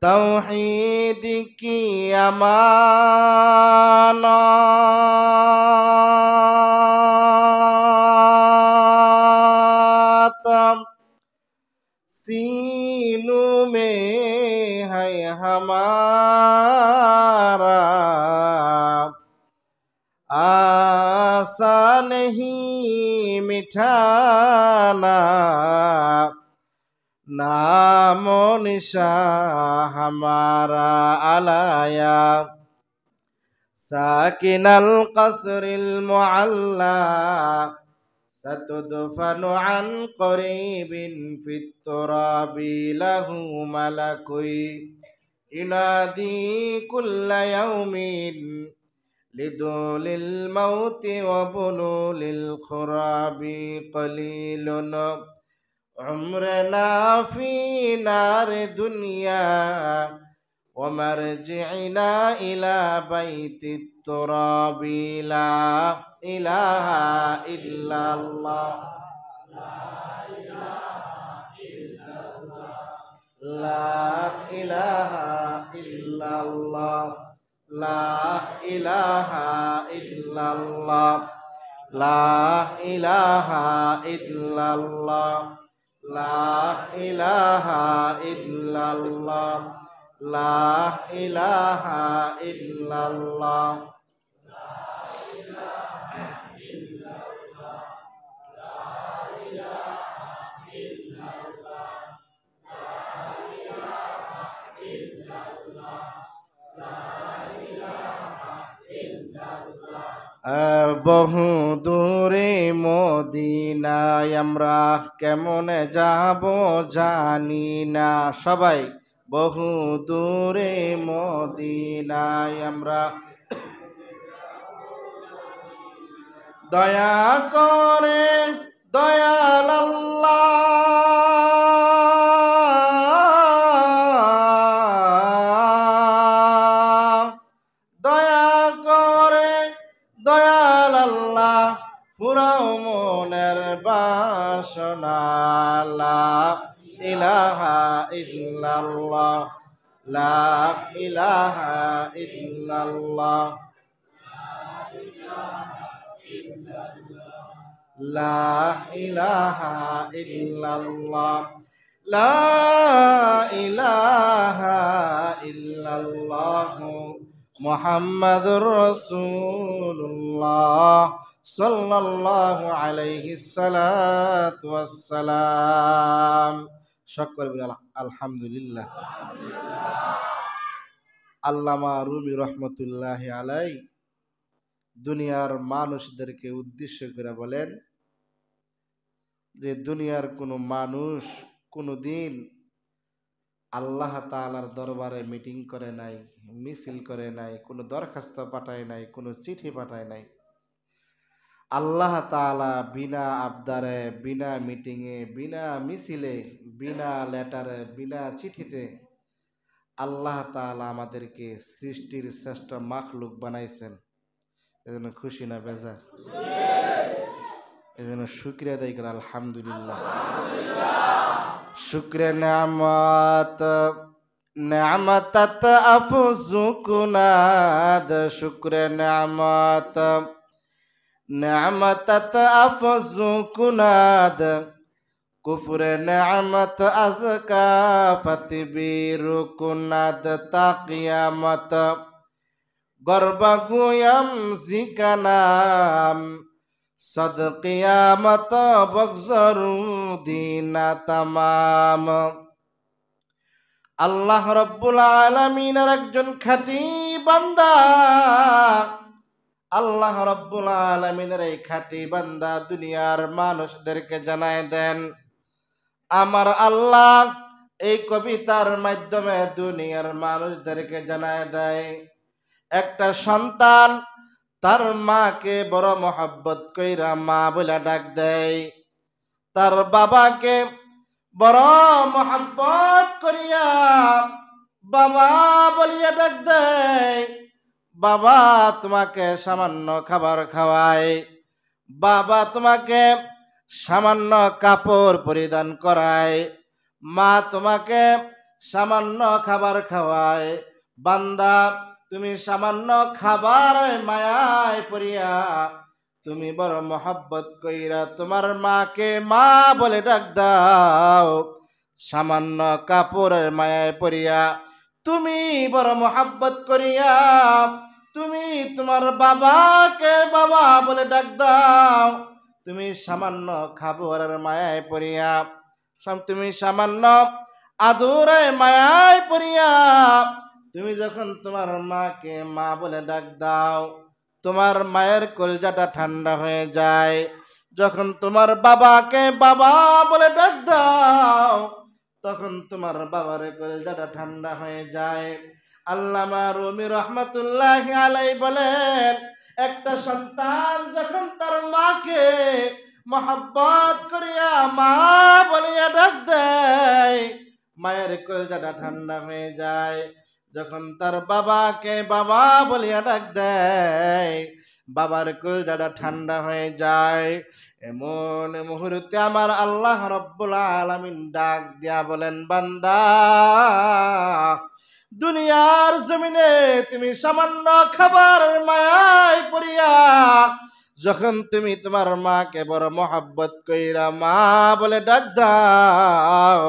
तौहीद की अमानत सीनों में है हमारा, आसान नहीं मिटाना नामो निशा हमारा अलाया साकिनल क़स्रिल मुअल्ला सतुदफनु अन क़रीबिन फित तुराबी लहू मलकुई इनादी कुल्ल यौमिन लिदुलिल मौति व बुलुलिल खुराबी क़लीलुन उम्रना फी नार दुनिया व मरजिना इला बैतित तुराबी ला इलाहा इल्लल्लाह ला इलाहा इल्लल्लाह ला इलाहा इल्लल्लाह ला इलाहा इल्लल्लाह ला इलाहा इल्लल्लाह ला इलाहा इल्लल्लाह বহু দূরে মদিনায় আমরা কেমনে যাব জানি না। সবাই বহু দূরে মদিনায় আমরা দয়া করে দয়াল আল্লাহ দয়া করে দয়াল আল্লাহ ফুরাও মনের বাসনা লা ইলাহা ইল্লাল্লাহ লা ইলাহা ইল্লাল্লাহ লা ইলাহা ইল্লাল্লাহ লা ইলাহা ইল্লাল্লাহ মুহাম্মাদুর রাসূলুল্লাহ সাল্লাল্লাহু আলাইহি সাল্লাতু ওয়াসসালাম। সকল আলহামদুলিল্লাহ। আল্লামা রুমি রহমতুল্লাহি আলাইহি দুনিয়ার মানুষদেরকে উদ্দেশ্য করে বলেন যে দুনিয়ার কোনো মানুষ কোনো দিন আল্লাহ তাআলার দরবারে মিটিং করে নাই, মিছিল করে নাই, কোনো দরখাস্ত পাঠায় নাই, কোনো চিঠি পাঠায় নাই। আল্লাহ তাআলা বিনা আবদারে, বিনা মিটিংয়ে, বিনা মিছিলে, বিনা লেটারে, বিনা চিঠিতে আল্লাহ তাআলা আমাদেরকে সৃষ্টির শ্রেষ্ঠ মাখলুক বানাইছেন। এজন্য খুশি না বেজার? এজন্য শুকরিয়া আদায় করে আলহামদুলিল্লাহ। শুকরে নেয়ামত নেয়ামতত আফজু কুনাদ শুকরে নেয়ামত নেয়ামতত আফজু কুনাদ কুফরে নেয়ামত আজকা ফতবিরু কুনাদ তাকিয়ামত গর্বা গুয়াম জিকানাম সদ কিয়ামত বগজরু দিনা তামাম। আল্লাহ রব্বুল আলামিনের একজন খাঁটি বান্দা, আল্লাহ রব্বুল আলামিনের এই খাঁটি বান্দা দুনিয়ার মানুষদেরকে জানায় দেন, আমার আল্লাহ এই কবিতার মাধ্যমে দুনিয়ার মানুষদেরকে জানায় দেয়, একটা সন্তান তার মাকে বড় মহব্বত কইরা মা বলে ডাক দেয়, তার বাবাকে বড় মহব্বত করিয়া বাবা বলিয়া ডাক দেয়। বাবা তোমাকে সামান্য খাবার খাওয়ায়, বাবা তোমাকে সামান্য কাপড় পরিধান করায়, মা তোমাকে সামান্য খাবার খাওয়ায়। বান্দা তুমি সামান্য খাবার মায়ায় পড়িয়া তুমি বড় মোহাব্বত কইরা তোমার মাকে মা বলে ডাক দাও। সামান্য কাপড়ের মায়ায় পড়িয়া তুমি বড় মোহাব্বত করিয়া তুমি তোমার বাবাকে বাবা বলে ডাক দাও। তুমি সামান্য খাবারের মায়ায় পড়িয়া তুমি সামান্য আদরে মায়ায় পড়িয়া তুমি যখন তোমার মাকে মা বলে ডাক দাও, তোমার মায়ের কলজাটা ঠান্ডা হয়ে যায়। যখন তোমার বাবাকে বাবা বলে ডাক দাও, তখন তোমার বাবার কলজাটা ঠান্ডা হয়ে যায়। আল্লামা রুমি রহমাতুল্লাহি আলাইহি বলেন, একটা সন্তান যখন তার মাকে মহব্বত করিয়া মা বলিয়া ডাক দেয়, মায়ের কলজাটা ঠান্ডা হয়ে যায়। যখন তার বাবাকে বাবা বলিয়া ডাক দেয়, বাবার কলজাটা ঠান্ডা হয়ে যায়। এমন মুহূর্তে আমার আল্লাহ রব্বুল আলামিন ডাক দিয়া বলেন, বান্দা দুনিয়ার জমিনে তুমি সামান্য খাবার মায়ায় পড়িয়া যখন তুমি তোমার মাকে বড় মহব্বত কইরা মা বলে ডাক দাও,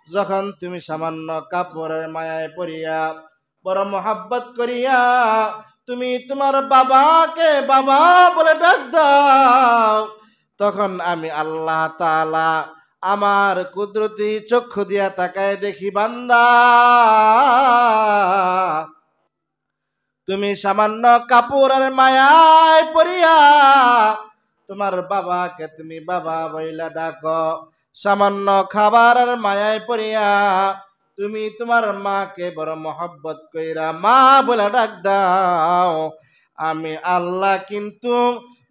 যখন তুমি সামান্য কাপড়ের মায়ায় পড়িয়া বড় মহব্বত করিয়া তুমি তোমার বাবাকে বাবা বলে ডাক দাও, তখন আমি আল্লাহ তাআলা আমার কুদরতি চক্ষু দিয়া তাকায় দেখি, বান্দা তুমি সামান্য কাপড়ের মায়ায় পড়িয়া তোমার বাবাকে তুমি বাবা বইলা ডাকো। সামান্য খাবারের মায়ায় পড়িয়া তুমি তোমার মাকে বড় মহব্বত কইরা মা বলে ডাক দাও। আমি আল্লাহ কিন্তু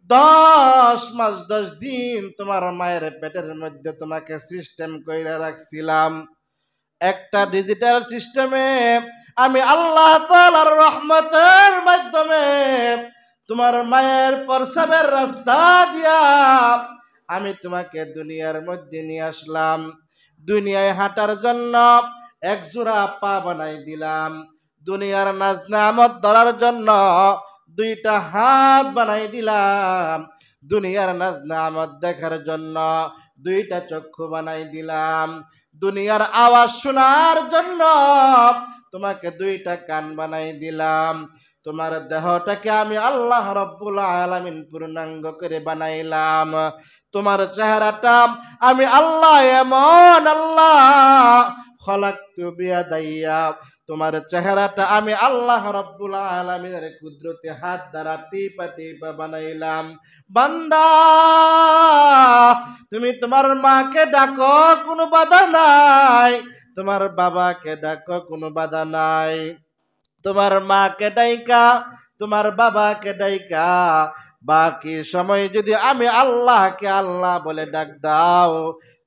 10 মাস 10 দিন তোমার মায়ের পেটের মধ্যে তোমাকে সিস্টেম কইরা রাখছিলাম। একটা ডিজিটাল সিস্টেমে আমি আল্লাহ তাআলার রহমতের মাধ্যমে তোমার মায়ের প্রসবের রাস্তা দিয়া আমি তোমাকে দুনিয়ার মধ্যে নিয়ে আসলাম। দুনিয়ায় হাঁটার জন্য এক জোড়া পা বানাই দিলাম। দুনিয়ার নাজ নামত ধরার জন্য 2টা হাত বানাই দিলাম। দুনিয়ার নাজ নামত দেখার জন্য 2টা চক্ষু বানাই দিলাম। দুনিয়ার আওয়াজ শোনার জন্য তোমাকে 2টা কান বানাই দিলাম। তোমার দেহটাকে আমি আল্লাহ রব্বুল আলামিন পূর্ণাঙ্গ করে বানাইলাম। তোমার চেহারাটা আমি আল্লাহ এমন আল্লাহ খলাকতু বিয়াদাইয়া, তোমার চেহারাটা আমি আল্লাহ রব্বুল আলামিনের কুদরতি হাত দ্বারা টিপা টিপা বানাইলাম। বান্দা তুমি তোমার মাকে ডাকো, কোনো বাধা নাই। তোমার বাবাকে ডাকো, কোনো বাধা নাই। তোমার মাকে ডাইকা তোমার বাবাকে ডাইকা বাকি সময় যদি আমি আল্লাহকে আল্লাহ বলে ডাক দাও,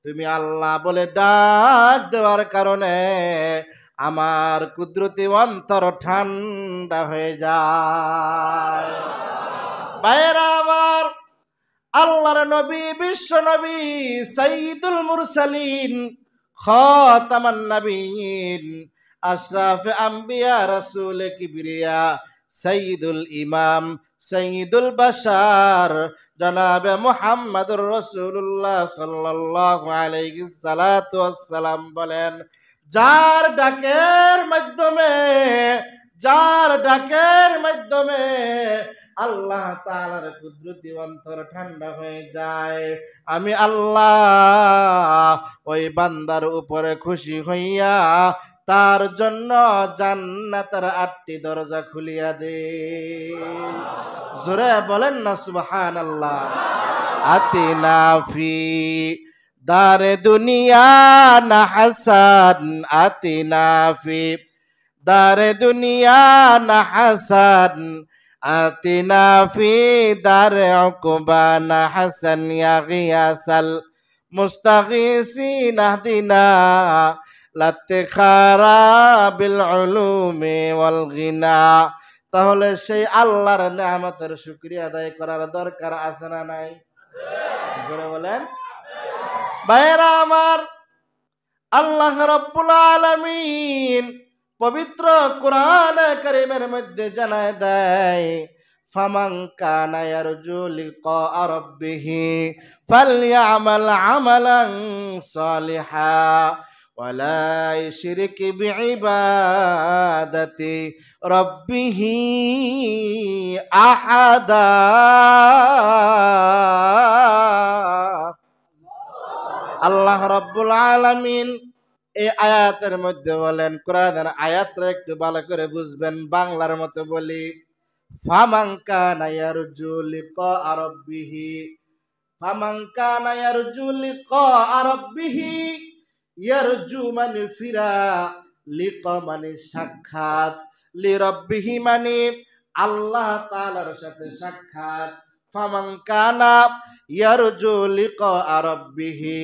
তুমি আল্লাহ বলে ডাক দেওয়ার কারণে আমার কুদরতি অন্তর ঠান্ডা হয়ে যায়। ভাইরা আমার, আল্লাহর নবী বিশ্ব নবী সাইয়্যিদুল মুরসালিন খাতামান নবিয়্যিন আশরাফ আম্বিয়া রাসূল কিবরিয়া সাইয়্যিদুল ইমাম সাইয়্যিদুল বাশার জনাবে মুহাম্মদুর রাসূলুল্লাহ সাল্লাল্লাহু আলাইহি সাল্লাতু ওয়াসসালাম বলেন, যার ডাকের মাধ্যমে আল্লাহ তাআলার কুদরতি অন্তর ঠান্ডা হয়ে যায়, আমি আল্লাহ ওই বান্দার উপরে খুশি হইয়া তার জন্য জান্নাতের 8টি দরজা খুলিয়া দে। জোরে বলেন না সুবহানাল্লাহ। আতিনা ফি দারে দুনিয়া না হাসান, আতিনা ফি দারে দুনিয়া না হাসান, আতিনা ফি দারে উকবা না হাসান, ইয়া গিয়াসাল মুস্তাগীসিন আহদিনা লাতিখারা বিল উলুমি ওয়াল গিনা। তাহলে সেই আল্লাহর নিয়ামতের শুকরিয়া আদায় করার দরকার আছে না নাই? জোরে বলেন। ভাইরা আমার, আল্লাহ রাব্বুল আলামিন পবিত্র কোরআন কারীমের মধ্যে জানায় দেয়, ফামান কানা ইয়ারজু লিকা রাব্বিহি ফালইআমাল আমালান সালিহা ওয়ালা ইউশরিক বিইবাদাতি রাব্বিহি আহাদা। আল্লাহ রাব্বুল আলামিন এই আয়াতের মধ্যে বলেন, কোরআনের আয়াতটা একটু ভালো করে বুঝবেন, বাংলার মতো বলি। ফামান কানা ইয়ারজু লিকা রাব্বিহি, ফামান কানা ইয়ারজু লিকা রাব্বিহি, ইয়ারজু মানে ফিরা, লিকা মানে সাক্ষাৎ, লি রাব্বিহি মানে আল্লাহ তাআলার সাথে সাক্ষাৎ। ফামান কানা ইয়ারজু লিকা রাব্বিহি,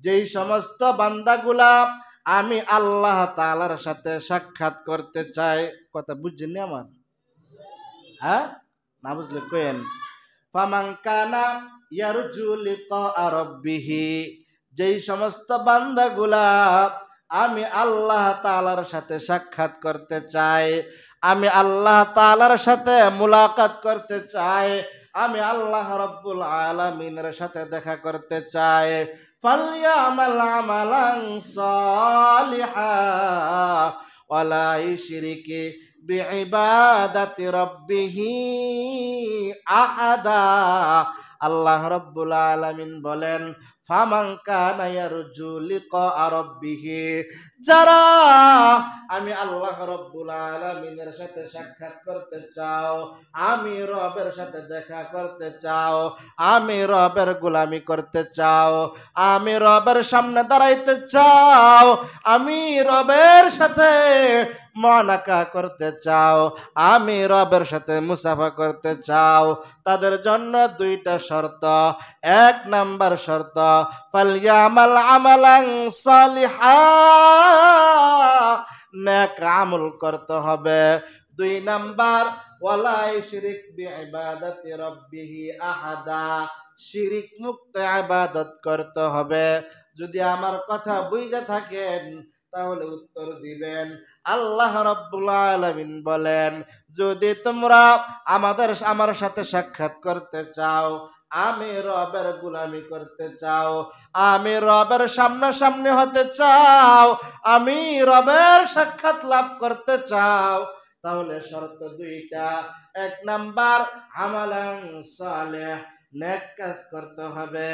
যেই সমস্ত বান্দাগুলা আমি আল্লাহ তাআলার সাথে সাক্ষাৎ করতে চাই। কথা বুঝছেন আমার? হ্যাঁ, না বুঝলে কইেন। ফামান কানা ইয়ারজু লিকা রাব্বিহি, যেই সমস্ত বান্দাগুলা আমি আল্লাহ তাআলার সাথে সাক্ষাৎ করতে চাই, আমি আল্লাহ তাআলার সাথে মুলাকাত করতে চাই, আমি আল্লাহ রাব্বুল আলামিনের সাথে দেখা করতে চাই, ফালইআমাল আমালান সালিহা ওয়ালা ইউশরিক বিইবাদাতি রাব্বিহি আহাদা। আল্লাহ রাব্বুল আলামিন বলেন, ফামান কানা ইয়ারজু লিকা রাব্বিহি, যারা আমি আল্লাহ রাব্বুল আলামিনের সাথে সাক্ষাৎ করতে চাও, আমি রবের সাথে দেখা করতে চাও, আমি রবের গোলামি করতে চাও, আমি রবের সামনে দাঁড়াইতে চাও, আমি রবের সাথে মুনাকা করতে চাও, আমি রবের সাথে মুসাফা করতে চাও, তাদের জন্য দুইটা শর্ত। এক নাম্বার শর্ত, ফালইআমাল আমালান সালিহা, নেক আমল করতে হবে। দুই নাম্বার, ওয়ালা ইউশরিক বিইবাদাতি রাব্বিহি আহাদা, শিরিক মুক্ত ইবাদত করতে হবে। যদি আমার কথা বুঝে থাকেন তাহলে উত্তর দিবেন। আল্লাহ রাব্বুল আলামিন বলেন, যদি তোমরা আমার সাথে সাক্ষাৎ করতে চাও, আমি রবের গোলামি করতে চাও, আমি রবের সামনাসামনি হতে চাও, আমি রবের সাক্ষাৎ লাভ করতে চাও, তাহলে শর্ত দুইটা। এক নাম্বার, আমালান সালেহ, নেক কাজ করতে হবে।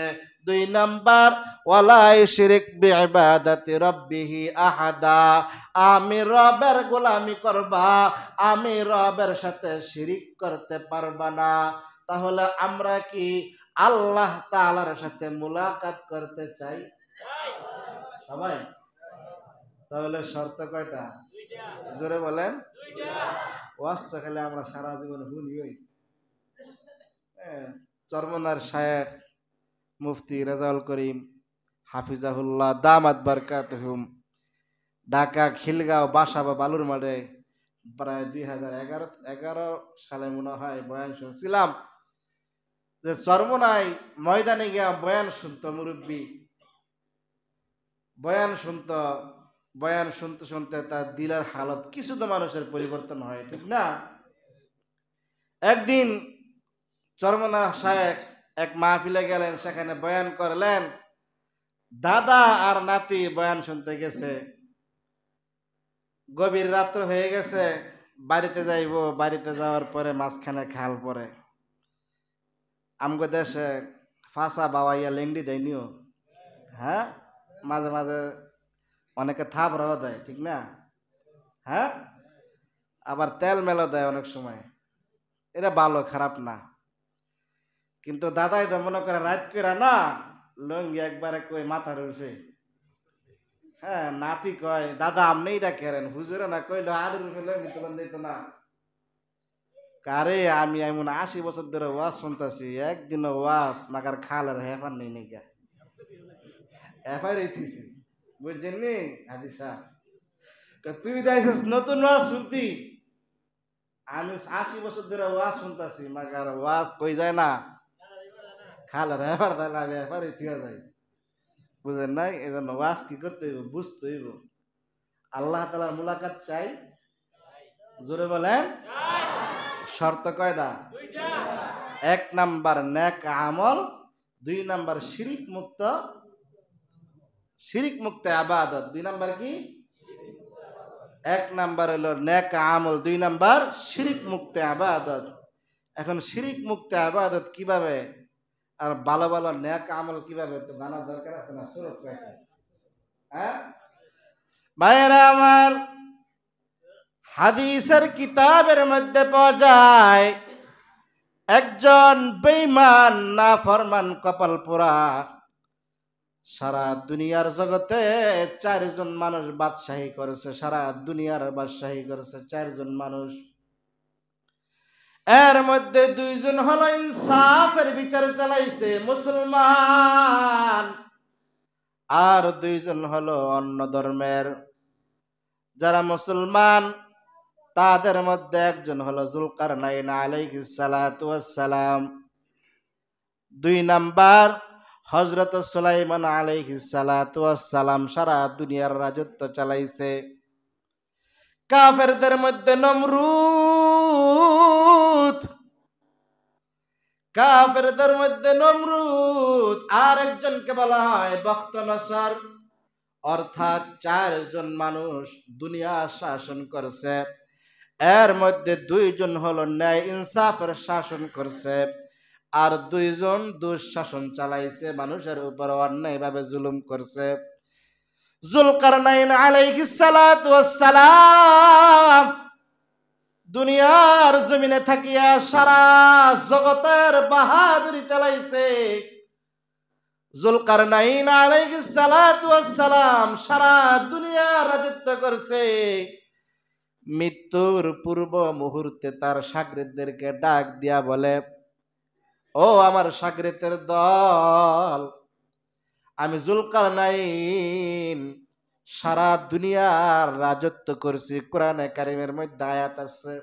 দুই নাম্বার, ওয়ালা ইউশরিক বিইবাদাতি রাব্বিহি আহাদা, আমি রবের গোলামি করবা, আমি রবের সাথে শিরিক করতে পারবা না। তাহলে আমরা কি আল্লাহ তাআলার সাথে মুলাকাত করতে চাই সবাই? তাহলে শর্ত কয়টা? জোরে বলেন। ওয়াজ তো খালি আমরা সারা জীবন শুনি। ওই চরমনার শায়েখ মুফতি রেজাউল করিম হাফিজাহুল্লাহ দামাত বারকাতুহুম ঢাকা খিলগাঁও বাসা বা বালুর মাঠে প্রায় 2011 সালে মনে হয় বয়ান শুনছিলাম, যে চরমনায় ময়দানে গিয়া বয়ান শুনতো মুরব্বী, বয়ান শুনতে শুনতে তার দিলের হালত, কিছু তো মানুষের পরিবর্তন হয়, ঠিক না? একদিন চরমনা শায়েখ এক মাহফিলে গেলেন, সেখানে বয়ান করলেন। দাদা আর নাতি বয়ান শুনতে গেছে, গভীর রাত্র হয়ে গেছে, বাড়িতে যাইব, বাড়িতে যাওয়ার পরে মাঝখানে খাল পরে। আমগো দেশে ফাঁসা বাবাইয়া লেংডি দেয়নিও, হ্যাঁ, মাঝে মাঝে অনেকে থাপড়াও দেয়, ঠিক না? হ্যাঁ, আবার তেল মেলো দেয় অনেক সময়। এটা ভালো, খারাপ না, কিন্তু দাদাই তো মনে করে রাত করে না লঙ্গি একবারে কই মাথার উঠে। হ্যাঁ, নাতি কয়, দাদা আপনি এটা কেরেন, হুজুরে না কইলো আলুর উঠে লঙ্গি তুলন দিত না। কারে আমি এমন 80 বছর ধরে ওয়াজ শুনতেছি, একদিনও ওয়াজ মাগার খালের হেফার নেই নাকি, হেফার রেখেছি, বুঝছেন নি হাদিসা? তুই দেখছিস নতুন ওয়াজ শুনতি, আমি 80 বছর ধরে ওয়াজ শুনতেছি, মাগার ওয়াজ কই যায় না, খালের হেফার তাহলে আমি হেফার ঠিক যায়। বুঝেন নাই? এই জন্য ওয়াজ কি করতে হইব, বুঝতে হইব। আল্লাহ তাআলার মুলাকাত চাই, জোরে বলেন। শর্ত কয়টা? এক নাম্বার নেক আমল, দুই নাম্বার শিরিক মুক্ত ইবাদত। দুই নাম্বার কি? এক নাম্বার হলো নেক আমল, দুই নাম্বার শিরিক মুক্ত ইবাদত। এখন শিরিক মুক্ত ইবাদত কিভাবে আর ভালো ভালো নেক আমল কিভাবে তো জানার দরকার আছে না? সুরত রাখে, হ্যাঁ ভাইয়েরা আমার, হাদিসের কিতাবের মধ্যে পাওয়া যায় একজন বেঈমান নাফরমান কপাল পোড়া সারা দুনিয়ার জগতে চারজন মানুষ বাদশাহী করেছে, সারা দুনিয়ার বাদশাহী করেছে চারজন মানুষ। এর মধ্যে দুইজন হলো ইনসাফের বিচার চালাইছে, মুসলমান, আর দুইজন হলো অন্য ধর্মের। যারা মুসলমান তাদের মধ্যে একজন হলো যুলকারনাইন আলাইহিস সালাতু ওয়াস সালাম, দুই নাম্বার হযরত সুলাইমান আলাইহিস সালাতু ওয়াস সালাম সারা দুনিয়ার রাজত্ব চালাইছে। কাফেরদের মধ্যে নমরুদ, আর একজনকে বলা হয় বখতনসর। অর্থাৎ চারজন মানুষ দুনিয়া শাসন করছে। এর মধ্যে দুইজন হলো ন্যায় ইনসাফের শাসন করছে, আর দুইজন দুঃশাসন চালাইছে, মানুষের উপর অন্যায়ভাবে জুলুম করছে। যুলকারনাইন আলাইহিস সালাতু ওয়াস সালাম দুনিয়ার জমিনে থাকিয়া সারা জগতের বাহাদুরি চালাইছে। যুলকারনাইন আলাইহিস সালাতু ওয়াস সালাম সারা দুনিয়া রাজত্ব করছে। মৃত্যুর পূর্ব মুহূর্তে তার শাগরেদদেরকে ডাক দিয়া বলে, ও আমার শাগরেদের দল, আমি যুলকারনাইন সারা দুনিয়ার রাজত্ব করছি। কোরআনে কারিমের মধ্যে আয়াত আছে,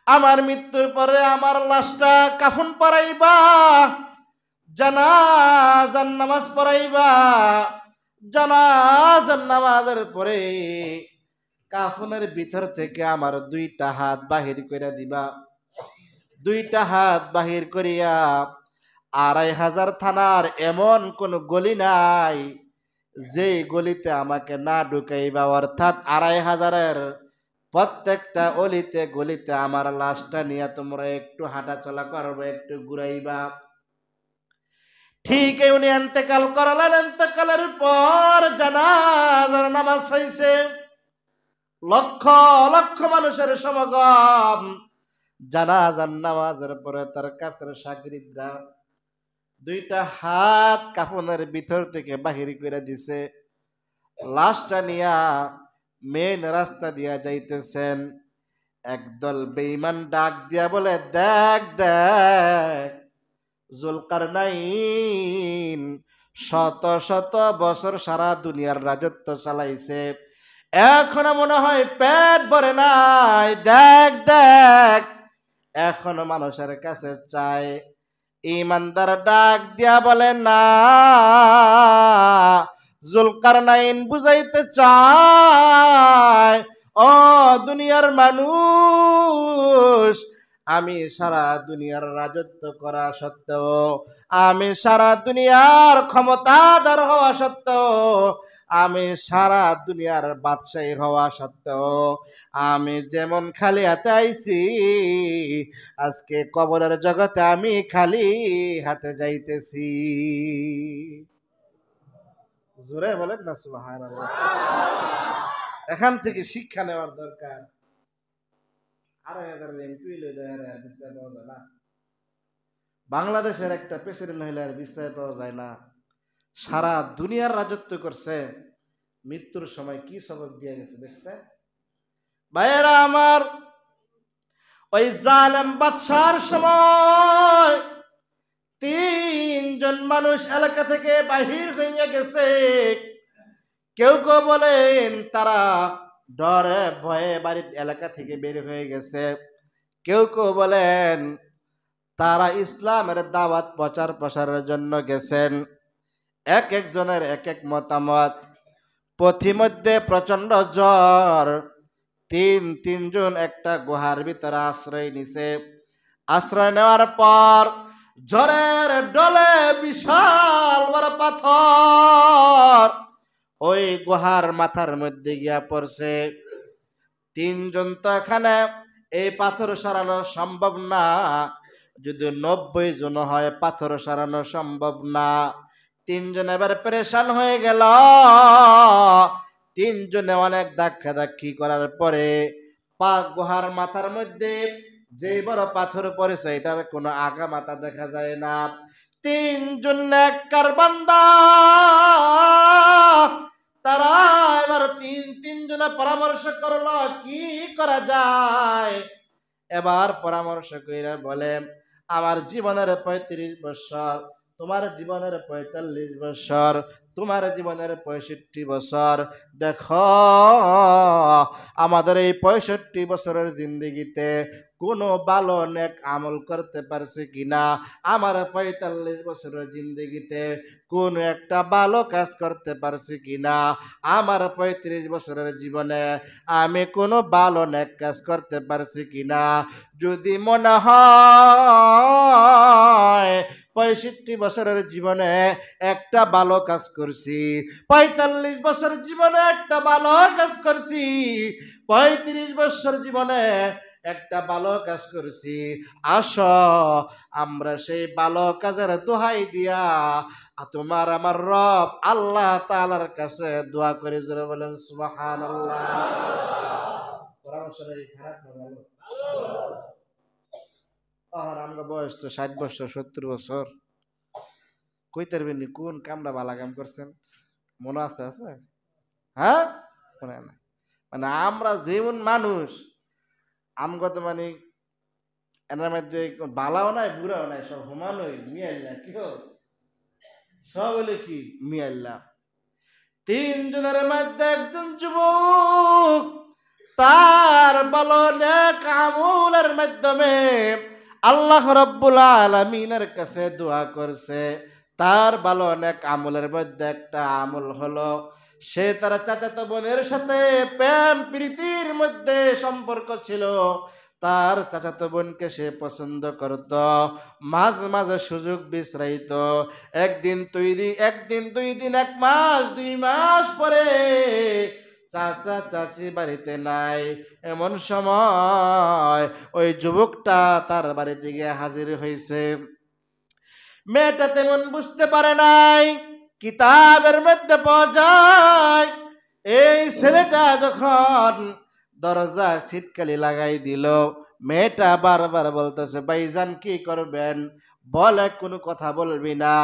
আমার মৃত্যুর পরে আমার লাশটা কাফন পরাইবা, জানাজার নামাজ পড়াইবা, জানাজার নামাজের পরে কাফনের ভিতর থেকে আমার দুইটা হাত বাহির করিয়া দিবা। দুইটা হাত বাহির করিয়া ২৫০০ থানার এমন কোন গলি নাই যে গলিতে আমাকে না ঢুকাইবা। অর্থাৎ ২৫০০-এর প্রত্যেকটা অলিতে গলিতে আমার লাশটা নিয়ে তোমরা একটু হাঁটাচলা করবে, একটু ঘুরাইবা। ঠিক উনি ইন্তেকাল করলেন। ইন্তেকালের পর জানাজার নামাজ হইছে, লক্ষ লক্ষ মানুষের সমাগম। জানাজার নামাজের পরে তার কাছের শাগরিদরা দুইটা হাত কাফনের ভিতর থেকে বাহির করে দিছে। লাশটা নিয়া মেন রাস্তা দিয়া যাইতেছেন। একদল বেঈমান ডাক দিয়া বলে, দেখ দেখ, যুলকারনাইন শত শত বছর সারা দুনিয়ার রাজত্ব চালাইছে, এখনো মনে হয় পেট ভরে নাই। দেখ দেখ, এখনো মানুষের কাছে চায়। ইমানদার ডাক দিয়া বলে, না, যুলকারনাইন বুঝাইতে চায়, ও দুনিয়ার মানুষ, আমি সারা দুনিয়ার রাজত্ব করা সত্ত্বেও, আমি সারা দুনিয়ার ক্ষমতাধর হওয়া সত্ত্বেও, আমি সারা দুনিয়ার বাদশাহী হওয়া সত্ত্বেও, আমি যেমন খালি হাতে আইছি, আজকে কবরের জগতে আমি খালি হাতে যাইতেছি। জোরে বলেন না সুবহানাল্লাহ। এখান থেকে শিক্ষা নেওয়ার দরকার। ২৫০০ এমপি বিশ্রায় পাওয়া যায় না, বাংলাদেশের একটা প্রেসিডেন্ট হইলে আর বিশ্রায় পাওয়া যায় না। সারা দুনিয়ার রাজত্ব করছে, মৃত্যুর সময় কি সবক দিয়ে গেছে দেখছে? ভাইয়েরা আমার, ওই জালেম বাদশার সময় ৩ জন মানুষ এলাকা থেকে বাহির হয়ে গেছে। কেউ কেউ বলেন তারা ডরে ভয়ে বাড়ির এলাকা থেকে বের হয়ে গেছে। কেউ কেউ বলেন তারা ইসলামের দাওয়াত প্রচার প্রসারের জন্য গেছেন। এক একজনের এক এক মতামত। পথিমধ্যে প্রচন্ড জ্বর, তিনজন একটা গুহার ভিতরে আশ্রয় নিছে। আশ্রয় নেওয়ার পর জ্বরের ডলে বিশাল বড় পাথর ওই গুহার মাথার মধ্যে গিয়া পড়ছে। তিনজন তো এখানে এই পাথর সরানো সম্ভব না, যদি 90 জন হয় পাথর সরানো সম্ভব না। তিনজন এবার পরেশান হয়ে গেল। তিনজনে অনেক ধাক্কা ধাক্কি করার পরে গুহার মাথার মধ্যে যে বড় পাথর পড়েছে এটার কোনো আগা মাথা দেখা যায় না। তিনজন নেককার বান্দা তারা এবার তিনজনে পরামর্শ করলো কি করা যায়। এবার পরামর্শ কইরা বলে, আমার জীবনের 35 বছর, তোমার জীবনের 45 বছর, তোমার জীবনের 65 বছর। দেখো আমাদের এই 65 বছরের জিন্দেগিতে কোনো ভালো নেক আমল করতে পারছে কিনা, আমার 45 বছরের জিন্দেগিতে কোন একটা ভালো কাজ করতে পারছি কিনা, আমার 35 বছরের জীবনে আমি কোনো ভালো নেক কাজ করতে পারছি কিনা। যদি মনে হয় 65 বছরের জীবনে একটা ভালো কাজ করছি, 45 বছর জীবনে একটা ভালো কাজ করছি, 35 বছর জীবনে একটা ভালো কাজ করছি, আসো আমরা সেই ভালো কাজের দোহাই দিয়া তোমার আমার রব আল্লাহ তাআলার কাছে দোয়া করে, জোরে বলেন সুবহানাল্লাহ। পরামর্শটা খারাপ না ভালো? আর আমরা বয়স তো 60 বছর 70 বছর, কইতে পারবেন কোন কামটা ভালো কাম করছেন, মনে আছে? আছে? হ্যাঁ, মনে নাই। মানে আমরা যেমন মানুষ, আমগত মানে এনার মধ্যে বালাও নাই বুড়াও নাই, সব সমানই মিয়াল্লা। কি হোক সব হলে কি মিয়াল্লা। তিনজনের মধ্যে একজন যুবক তার ভালো নেক আমলের মাধ্যমে আল্লাহ রাব্বুল আলামিনের কাছে দোয়া করছে। তার ভালো নেক আমলের মধ্যে একটা আমল হলো সে তার চাচাতো বোনের সাথে প্রেম প্রীতির মধ্যে সম্পর্ক ছিল। তার চাচাতো বোনকে সে পছন্দ করত, মাঝে মাঝে সুযোগ বিশ্রাইত। একদিন দুই দিন, 1 মাস 2 মাস পরে চাচা চাচি বাড়িতে নাই, এমন সময় ওই যুবকটা তার বাড়িতে গিয়ে হাজির হয়েছে। মেয়েটা তেমন বুঝতে পারে নাই, কিতাবের মধ্যে পাওয়া যায় এই ছেলেটা যখন দরজা ছিটকালি লাগাই দিল, মেয়েটা বারবার বলতেছে, ভাইজান কি করবেন বলে, কোনো কথা বলবি না,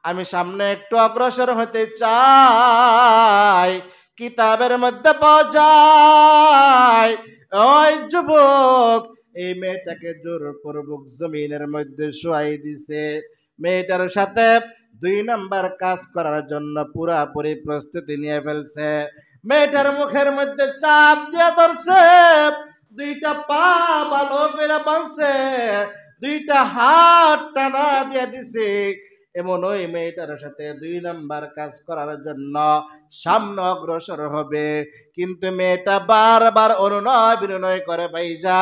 আমি সামনে একটু অগ্রসর হতে চাই। কিতাবের মধ্যে পাওয়া যায় ওই যুবক এই মেয়েটাকে জোরপূর্বক জমিনের মধ্যে শোয়াই দিছে। মেয়েটার সাথে 2 নাম্বার কাজ করার জন্য পুরাপুরি প্রস্তুতি নিয়ে ফেলছে। মেয়েটার মুখের মধ্যে চাপ দিয়ে ধরছে, 2টা পা ভালো করে বাঁধছে, 2টা হাত টানা দিয়ে দিছে। এমন ওই মেয়েটার সাথে 2 নাম্বার কাজ করার জন্য সামনে অগ্রসর হবে, কিন্তু মেয়েটা বারবার অনুনয় বিনয় করে, ভাইজান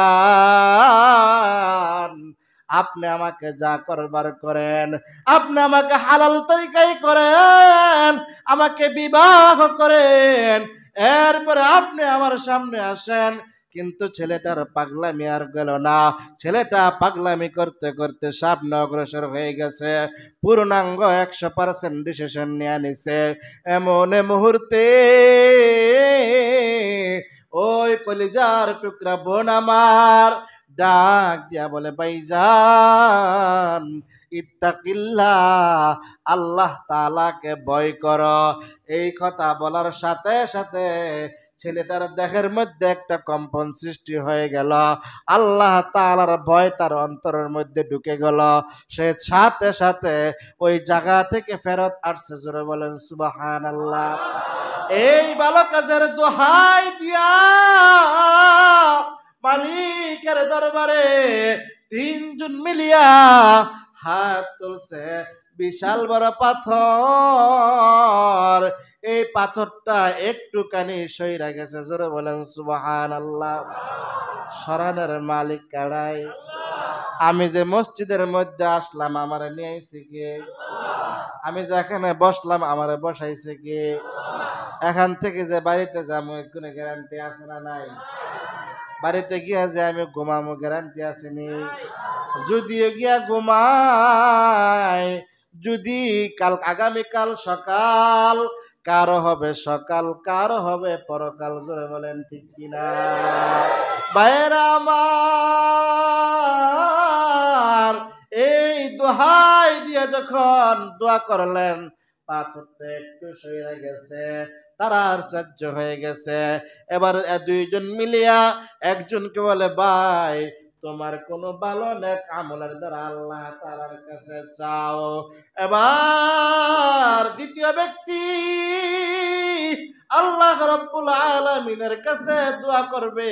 আপনি আমাকে যা করবার করেন, আপনি আমাকে হালাল তরিকায় করেন, আমাকে বিবাহ করেন, এরপরে আপনি আমার সামনে আসেন। কিন্তু ছেলেটার পাগলামি আর গেল না। ছেলেটা পাগলামি করতে করতে সামনে অগ্রসর হয়ে গেছে, পূর্ণাঙ্গ 100% ডিসিশন নিয়ে নিছে। এমন মুহূর্তে ওই কলিজার টুকরা বোন আমার ডাক দিয়া বলে, ভাইজান ইত্তাকিল্লাহ, আল্লাহ তাআলাকে ভয় কর। এই কথা বলার সাথে সাথে ছেলেটার দেহের মধ্যে একটা কম্পন সৃষ্টি হয়ে গেল। আল্লাহ তাআলার ভয় তার অন্তরের মধ্যে ঢুকে গেল। সে সাথে সাথে ওই জায়গা থেকে ফেরত আসছে। জোরে বলেন সুবহানাল্লাহ। এই ভালো কাজের দোহাই দিয়া মালিকের দরবারে 3 জন মিলিয়া হাত তুলছে। বিশাল বড় পাথর, এই পাথরটা একটুখানি সইরা গেছে। জোরে বলেন সুবহানাল্লাহ। সরানোর মালিক কারাই? আমি যে মসজিদের মধ্যে আসলাম আমারে নিয়ে আইছে কে? আমি যেখানে বসলাম আমারে বসাইছে কে? এখান থেকে যে বাড়িতে যাবো কোনো গ্যারান্টি আছে না নাই? বাড়িতে গিয়া যে আমি ঘুমামো গ্যারান্টি আসেনি? যদিও গিয়া ঘুমাই, যদি আগামীকাল সকাল, কারো হবে সকাল, কারো হবে পরকাল। জোরে বলেন ঠিক কিনা? বাইরা আমার, এই দোহাই দিয়ে যখন দোয়া করলেন, পাথরটা একটু সরে গেছে, তারা আর সহ্য হয়ে গেছে। এবার দুইজন মিলিয়া একজনকে বলে, ভাই তোমার কোনো ভালো নেক আমলের দ্বারা আল্লাহ তাআলার কাছে চাও। এবার দ্বিতীয় ব্যক্তি আল্লাহ রাব্বুল আলামিনের কাছে দোয়া করবে।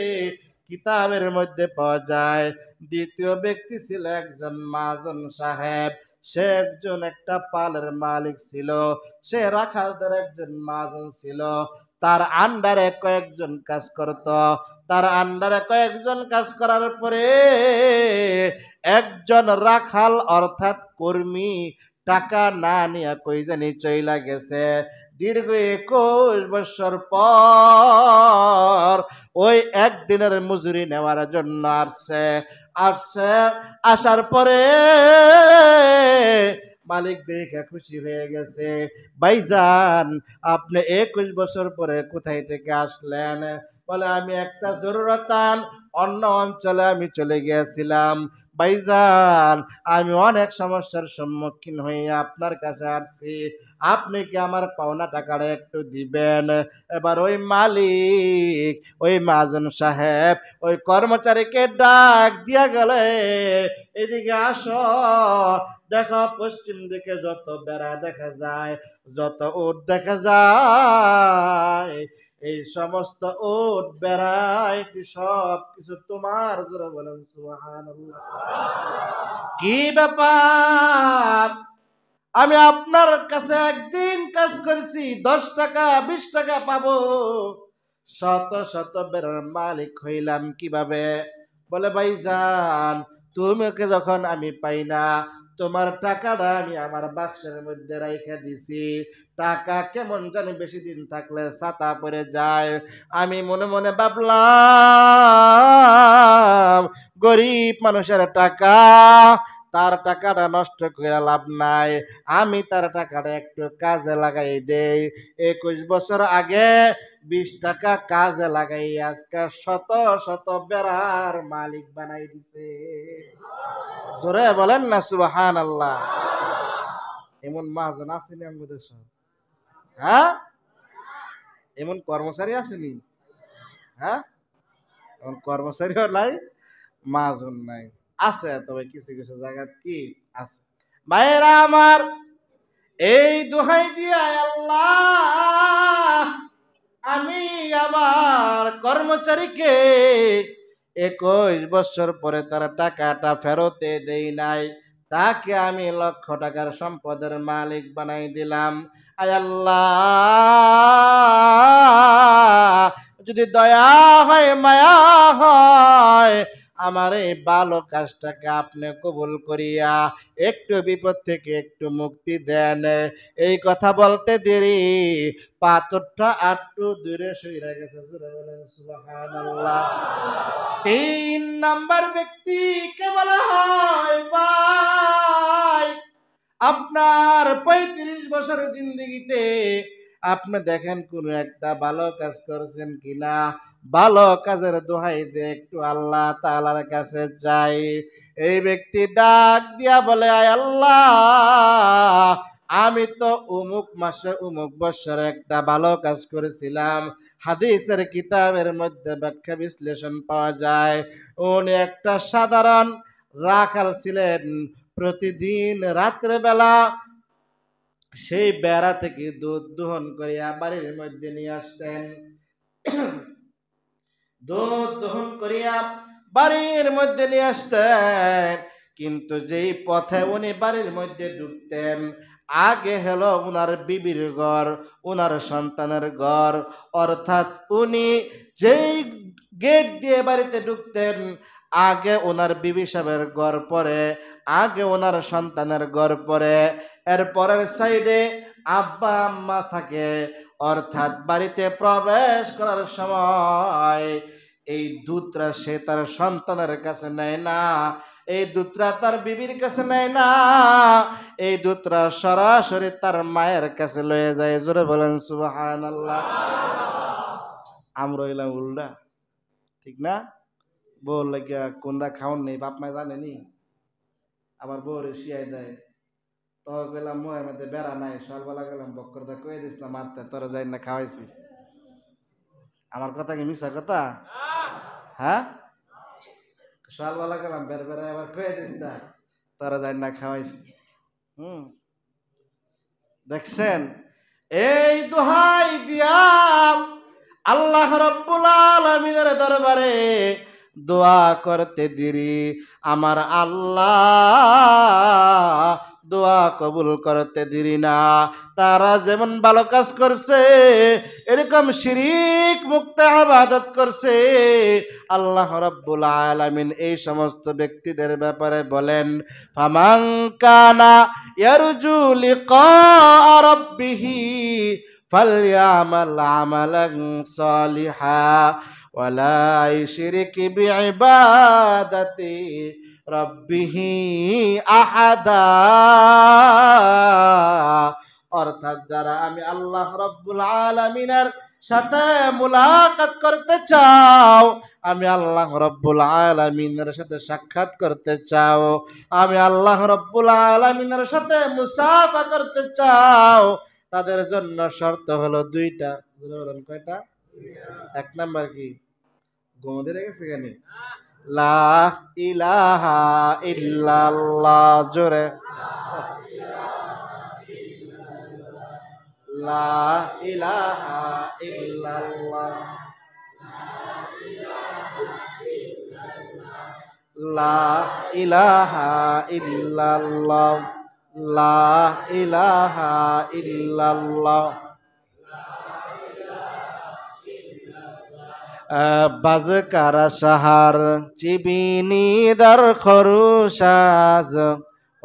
কিতাবের মধ্যে পাওয়া যায় দ্বিতীয় ব্যক্তি ছিল একজন মাজন সাহেব। সে একজন একটা পালের মালিক ছিল, সে রাখালদের একজন মাজন ছিল। তার আন্ডারে কয়েকজন কাজ করত। তার আন্ডারে কয়েকজন কাজ করার পরে একজন রাখাল অর্থাৎ কর্মী টাকা না নিয়ে কই জানি চইলা গেছে। দীর্ঘ 21 বছর পর ওই একদিনের মজুরি নেওয়ার জন্য আসছে। আসার পরে মালিক দেখে খুশি হয়ে গেছে। ভাইজান, আপনি 21 বছর পরে কোথায় থেকে আসলেন? বলে, আমি একটা জরুরতান অন্য অঞ্চলে আমি চলে গিয়েছিলাম। ভাইজান, আমি অনেক সমস্যার সম্মুখীন হয়ে আপনার কাছে আসছি, আপনি কি আমার পাওনা টাকাটা একটু দিবেন? এবার ওই মালিক, ওই মাজন সাহেব ওই কর্মচারীকে ডাক দিয়া গেলে, এদিকে আসো, দেখো পশ্চিম দিকে যত বেড়া দেখা যায়, যত উট দেখা যায়, এই সমস্ত উট বেড়ায় সব কিছু তোমার। জোরে বলেন সুবহানাল্লাহ। কি ব্যাপার? আমি আপনার কাছে একদিন কাজ করেছি, 10 টাকা 20 টাকা পাবো, শত শত বেড়ার মালিক হইলাম কিভাবে? বলে, ভাইজান, তোমাকে যখন আমি পাই না, তোমার টাকাটা আমি আমার বাক্সের মধ্যে রাইখা দিছি। টাকা কেমন জানি বেশি দিন থাকলে ছাতা পড়ে যায়। আমি মনে মনে ভাবলাম, গরিব মানুষের টাকা, তার টাকাটা নষ্ট করে লাভ নাই, আমি তার টাকাটা একটু কাজে লাগাই দেই। 21 বছর আগে 20 টাকা কাজে লাগাই আজকে শত শত বেড়ার মালিক বানাই দিছে। জোরে বলেন না সুবহানাল্লাহ। এমন মাজন আসেনি আমাদের সব? হ্যাঁ, এমন কর্মচারী আসেনি? হ্যাঁ, এমন কর্মচারীও নাই, মাজন নাই। আছে, তবে কিছু কিছু জায়গা কি আছে। ভাইয়েরা আমার, এই দোহাই দিয়া আল্লাহ, আমি আমার কর্মচারীকে 21 বছর পরে তার টাকাটা ফেরতে দেই নাই, তাকে আমি লক্ষ টাকার সম্পদের মালিক বানাই দিলাম। আয় আল্লাহ, যদি দয়া হয় মায়া হয়, আমার এই ভালো কাজটাকে আপনি কবুল করিয়া একটু বিপদ থেকে একটু মুক্তি দেন। এই কথা বলতে দেরি পাথরটা আটটু দূরে সইরা গেছে। জোরে বলেন সুবহানাল্লাহ। 3 নাম্বার ব্যক্তিকে বলা হয়, ভাই আপনার 35 বছরের জিন্দেগিতে আপনি দেখেন কোন একটা ভালো কাজ করছেন কিনা, ভালো কাজের দোহাই দিয়ে একটু আল্লাহ তাআলার কাছে যাই। এই ব্যক্তি ডাক দিয়া বলে, আয় আল্লাহ, আমি তো অমুক মাসে অমুক বছরে একটা ভালো কাজ করেছিলাম। হাদিসের কিতাবের মধ্যে ব্যাখ্যা বিশ্লেষণ পাওয়া যায়, উনি একটা সাধারণ রাখাল ছিলেন। প্রতিদিন রাত্রেবেলা সেই বেড়া থেকে দুধ দহন করিয়া বাড়ির মধ্যে নিয়ে আসতেন। দুধ দহন করিয়া বাড়ির মধ্যে নিয়ে আসতেন। কিন্তু যেই পথে উনি বাড়ির মধ্যে ঢুকতেন, আগে হলো উনার বিবির ঘর, উনার সন্তানের ঘর। অর্থাৎ উনি যেই গেট দিয়ে বাড়িতে ঢুকতেন, আগে ওনার বিবি সাহেবের ঘর পরে, আগে ওনার সন্তানের ঘর পরে, এর পরের সাইডে আব্বা আম্মা থাকে। অর্থাৎ বাড়িতে প্রবেশ করার সময় এই দুধটা সে তার সন্তানের কাছে নেয় না, এই দুধটা তার বিবির কাছে নেয় না, এই দুধটা সরাসরি তার মায়ের কাছে লয়ে যায়। জোরে বলেন সুবহানাল্লাহ। আমরা হইলাম উল্টা, ঠিক না? বউ লাগিয়া কোনটা খাওয়ান নেই, বাপ মায় জানেনি, আবার বউরে শিয়াই দেয়। তো গেলাম মোয়ের মধ্যে বেড়া নাই, সকালবেলা গেলাম বক্কর দা কয়ে দিস না মারতে, তোরা যাই না খাওয়াইছি। আমার কথা কি মিশা কথা? হ্যাঁ, সকালবেলা গেলাম বের বেড়ায় আবার কয়ে দিস না তোরা যাই না খাওয়াইছি। দেখছেন, এই দোহাই দিয়া আল্লাহ রাব্বুল আলামিনের দরবারে দোয়া করতে দেরি আমার আল্লাহ দোয়া কবুল করতে দেরি না। তারা যেমন ভালো কাজ করছে, এরকম শিরিক মুক্ত ইবাদত করছে, আল্লাহ রাব্বুল আলামিন এই সমস্ত ব্যক্তিদের ব্যাপারে বলেন, ফামান কানা ইয়ারজু লিকা রাব্বিহি ফালইআমাল আমালান সালিহা ওয়ালা ইউশরিক বিইবাদাতি রাব্বিহি আহাদা। অর্থাৎ যারা আমি আল্লাহ রাব্বুল আলামিনের সাথে মুলাকাত করতে চাও, আমি আল্লাহ রাব্বুল আলামিনের সাথে সাক্ষাৎ করতে চাও, আমি আল্লাহ রাব্বুল আলামিনের সাথে মুসাফা করতে চাও, তাদের জন্য শর্ত হলো দুইটা। কয়টা? এক নাম্বার কি? ঘুমোতে গেছে কেন? লা ইলাহা ইল্লাল্লাহ। জোরে লা ইলাহা ইল্লাল্লাহ, লা ইলাহা ইল্লাল্লাহ, লা ইলাহা ইল্লাল্লাহ। বাজ কারা সাহার চিবিনি দর খরুশাজ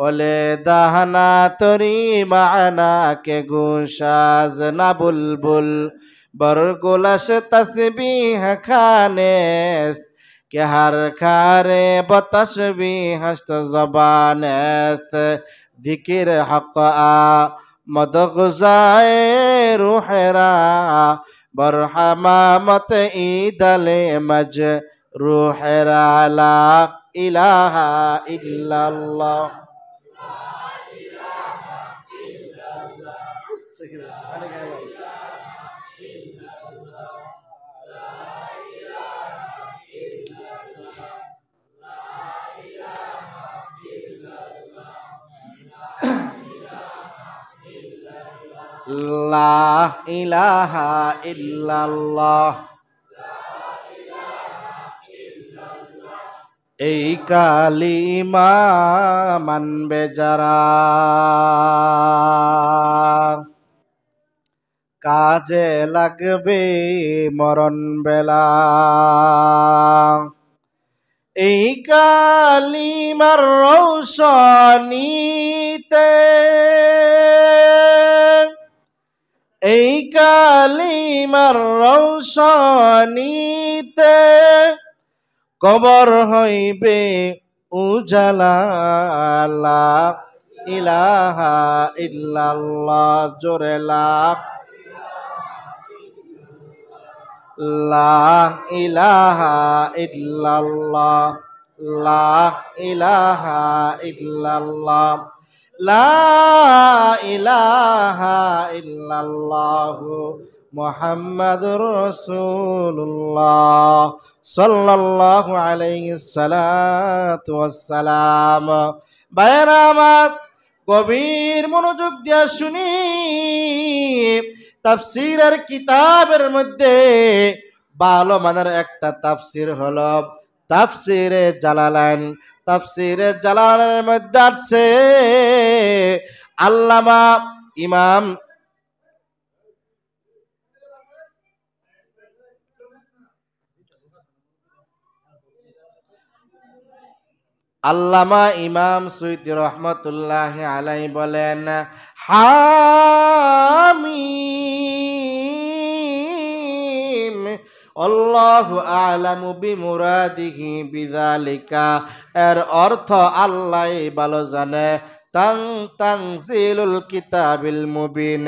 ওলে দাহনা তরি মানা কে গুশাজ না বুলবুল বরগুলাস তসবিহ খানেস কে হর খারে বতসবি হস্ত জবানেস্ত জিকির হক আ মদগুজায়ে রুহরা বরহামামত ঈদলে মজ রুহরা। লা ইলাহা ইল্লাল্লাহ। লা ইলাহা ইল্লাল্লাহ। এই কালিমা মানবে যারা, কাজে লাগবে মরণ বেলা। এই কালিমার রৌশনীতে, এই কালিমার রৌশনীতে কবর হইবে উজালা। লা ইলাহা ইল্লাল্লাহ। জোরে লা ইলাহা ইল্লাল্লাহ, লা ইলাহা ইল্লাল্লাহ, লা ইলাহা ইল্লাল্লাহ মুহাম্মাদুর রাসূলুল্লাহ সাল্লাল্লাহু আলাইহি সাল্লাতু ওয়াসসালাম। ভাইরা আমার, গভীর মনোযোগ দিয়ে শুনি। তাফসীরের কিতাবের মধ্যে ভালো মানের একটা তাফসীর হলো তাফসীরে জালালাইন। তাফসীরে জালালাইনের মধ্যে আছে আল্লামা ইমাম আল্লামা ইমাম সুয়ুতী রহমতুল্লাহি আলাইহি বলেন হামিম আল্লাহু আ'লামু বিমুরাদিহি বিযালিকা, এর অর্থ আল্লাহই ভালো জানে। তানজিলুল কিতাবিল মুবিন,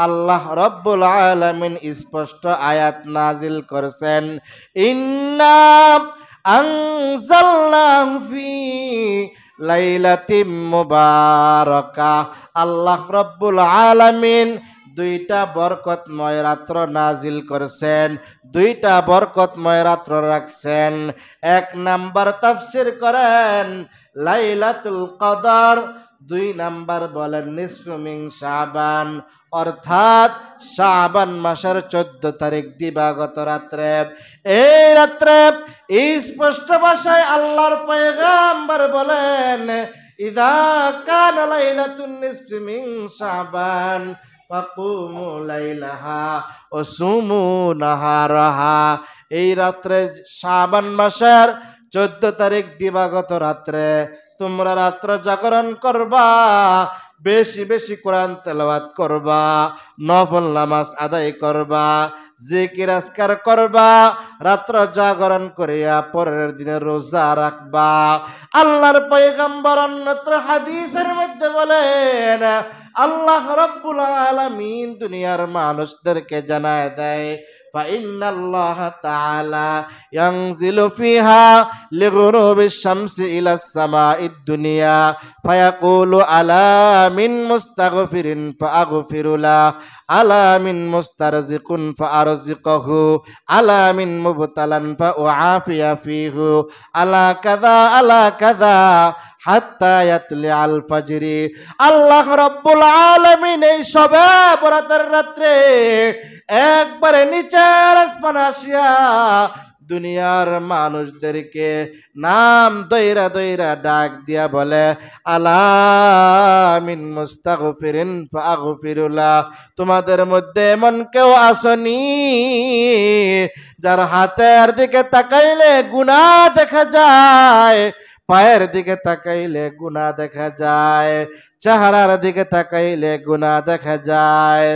আল্লাহ রব্বুল আলামিন স্পষ্ট আয়াত নাজিল করেছেন। ইন্না আনজালনাহু ফি লাইলাতিম মুবারাকাহ, আল্লাহ রব্বুল আলামিন দুইটা বরকতময় রাত্র নাজিল করেছেন, দুইটা বরকতময় রাত্র রাখছেন। এক নাম্বার তাফসীর করেন লাইলাতুল কদর, দুই নাম্বার বলেন নিসফু মিন শাবান, অর্থাৎ শাবান মাসের 14 তারিখ দিবাগত রাত্রে। এই রাত্রে স্পষ্ট ভাষায় আল্লাহর পয়গম্বর বলেন ইযা কানা লাইলাতুন নিসফি মিন শাবান ফাকুমু লাইলাহা ওয়া সুমু নাহারাহা, এই রাত্রে শাবান মাসের 14 তারিখ দিবাগত রাত্রে তোমরা রাত্র জাগরণ করবা, বেশি বেশি কোরআন তেলাওয়াত করবা, নফল নামাজ আদায় করবা, জিকির আজকার করবা, রাত্র জাগরণ করিয়া পরের দিনে রোজা রাখবা। আল্লাহর পয়গম্বর অন্যত্র হাদিসের মধ্যে বলেন আল্লাহ রাব্বুল আলামিন দুনিয়ার মানুষদেরকে জানায় দেয় فإن الله تعالى ينزل فيها لغروب الشمس إلى السماء الدنيا فيقول ألا من مستغفر فأغفر له ألا من مسترزق فأرزقه ألا من مبتلى فأعافي فيه ألا كذا হাত্তা ইয়াতলিআল ফাজরি। আল্লাহ রাব্বুল আলামিন এই সবে বরাতের রাত্রে একবারে নিচের আসমানে আসিয়া দুনিয়ার মানুষদেরকে নাম দইরা দইরা ডাক দিয়া বলে আলা মিন মুস্তাগফিরিন ফাগফিরুলা, তোমাদের মধ্যে এমন কেউ আসনি যার হাতের দিকে তাকাইলে গুনাহ দেখা যায়, পায়ের দিকে তাকাইলে গুনাহ দেখা যায়, চেহারার দিকে তাকাইলে গুনাহ দেখা যায়,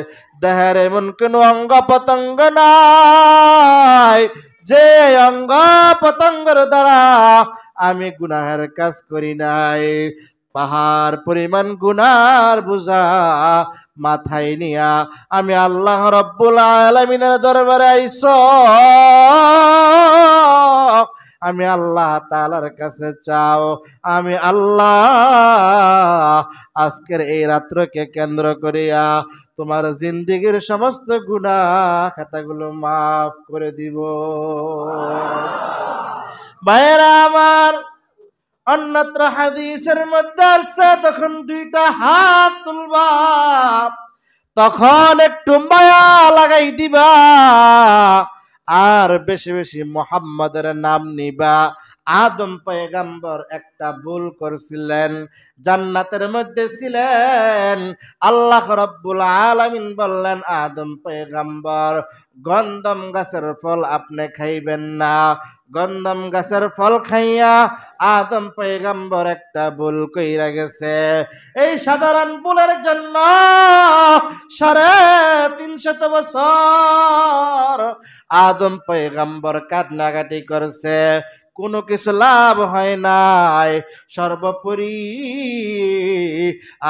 দেহের এমন কোন অঙ্গ প্রত্যঙ্গ নাই যে অঙ্গ প্রত্যঙ্গের দ্বারা আমি গুনাহের কাজ করি নাই। পাহাড় পরিমাণ গুনার বোঝা মাথায় নিয়া আমি আল্লাহ রাব্বুল আলামিনের দরবারে আইছো, আমি আল্লাহ তাআলার কাছে চাও আমি আল্লাহ আজকের এই রাত্রকে কেন্দ্র করিয়া তোমার জিন্দেগীর সমস্ত গুনাহ খাতাগুলো মাফ করে দিব। ভাইরা আমার, অন্যত্র হাদিসের মধ্যে আছে তখন দুইটা হাত তুলবা, তখন একটু মায়া লাগাই দিবা আর বেশি বেশি মুহাম্মাদের নাম নিবা। আদম পয়গম্বর একটা ভুল করছিলেন, জান্নাতের মধ্যে ছিলেন, আল্লাহ রাব্বুল আলামিন বললেন আদম পয়গম্বর গন্ধম গাছের ফল আপনি খাইবেন না। গন্ধম গাছের ফল খাইয়া আদম পয়গম্বর একটা ভুল কইরা গেছে। এই সাধারণ ভুলের জন্য 350 বছর আদম পয়গম্বর কান্নাকাটি করছে, কোনো কিছু লাভ হয় নাই। সর্বোপরি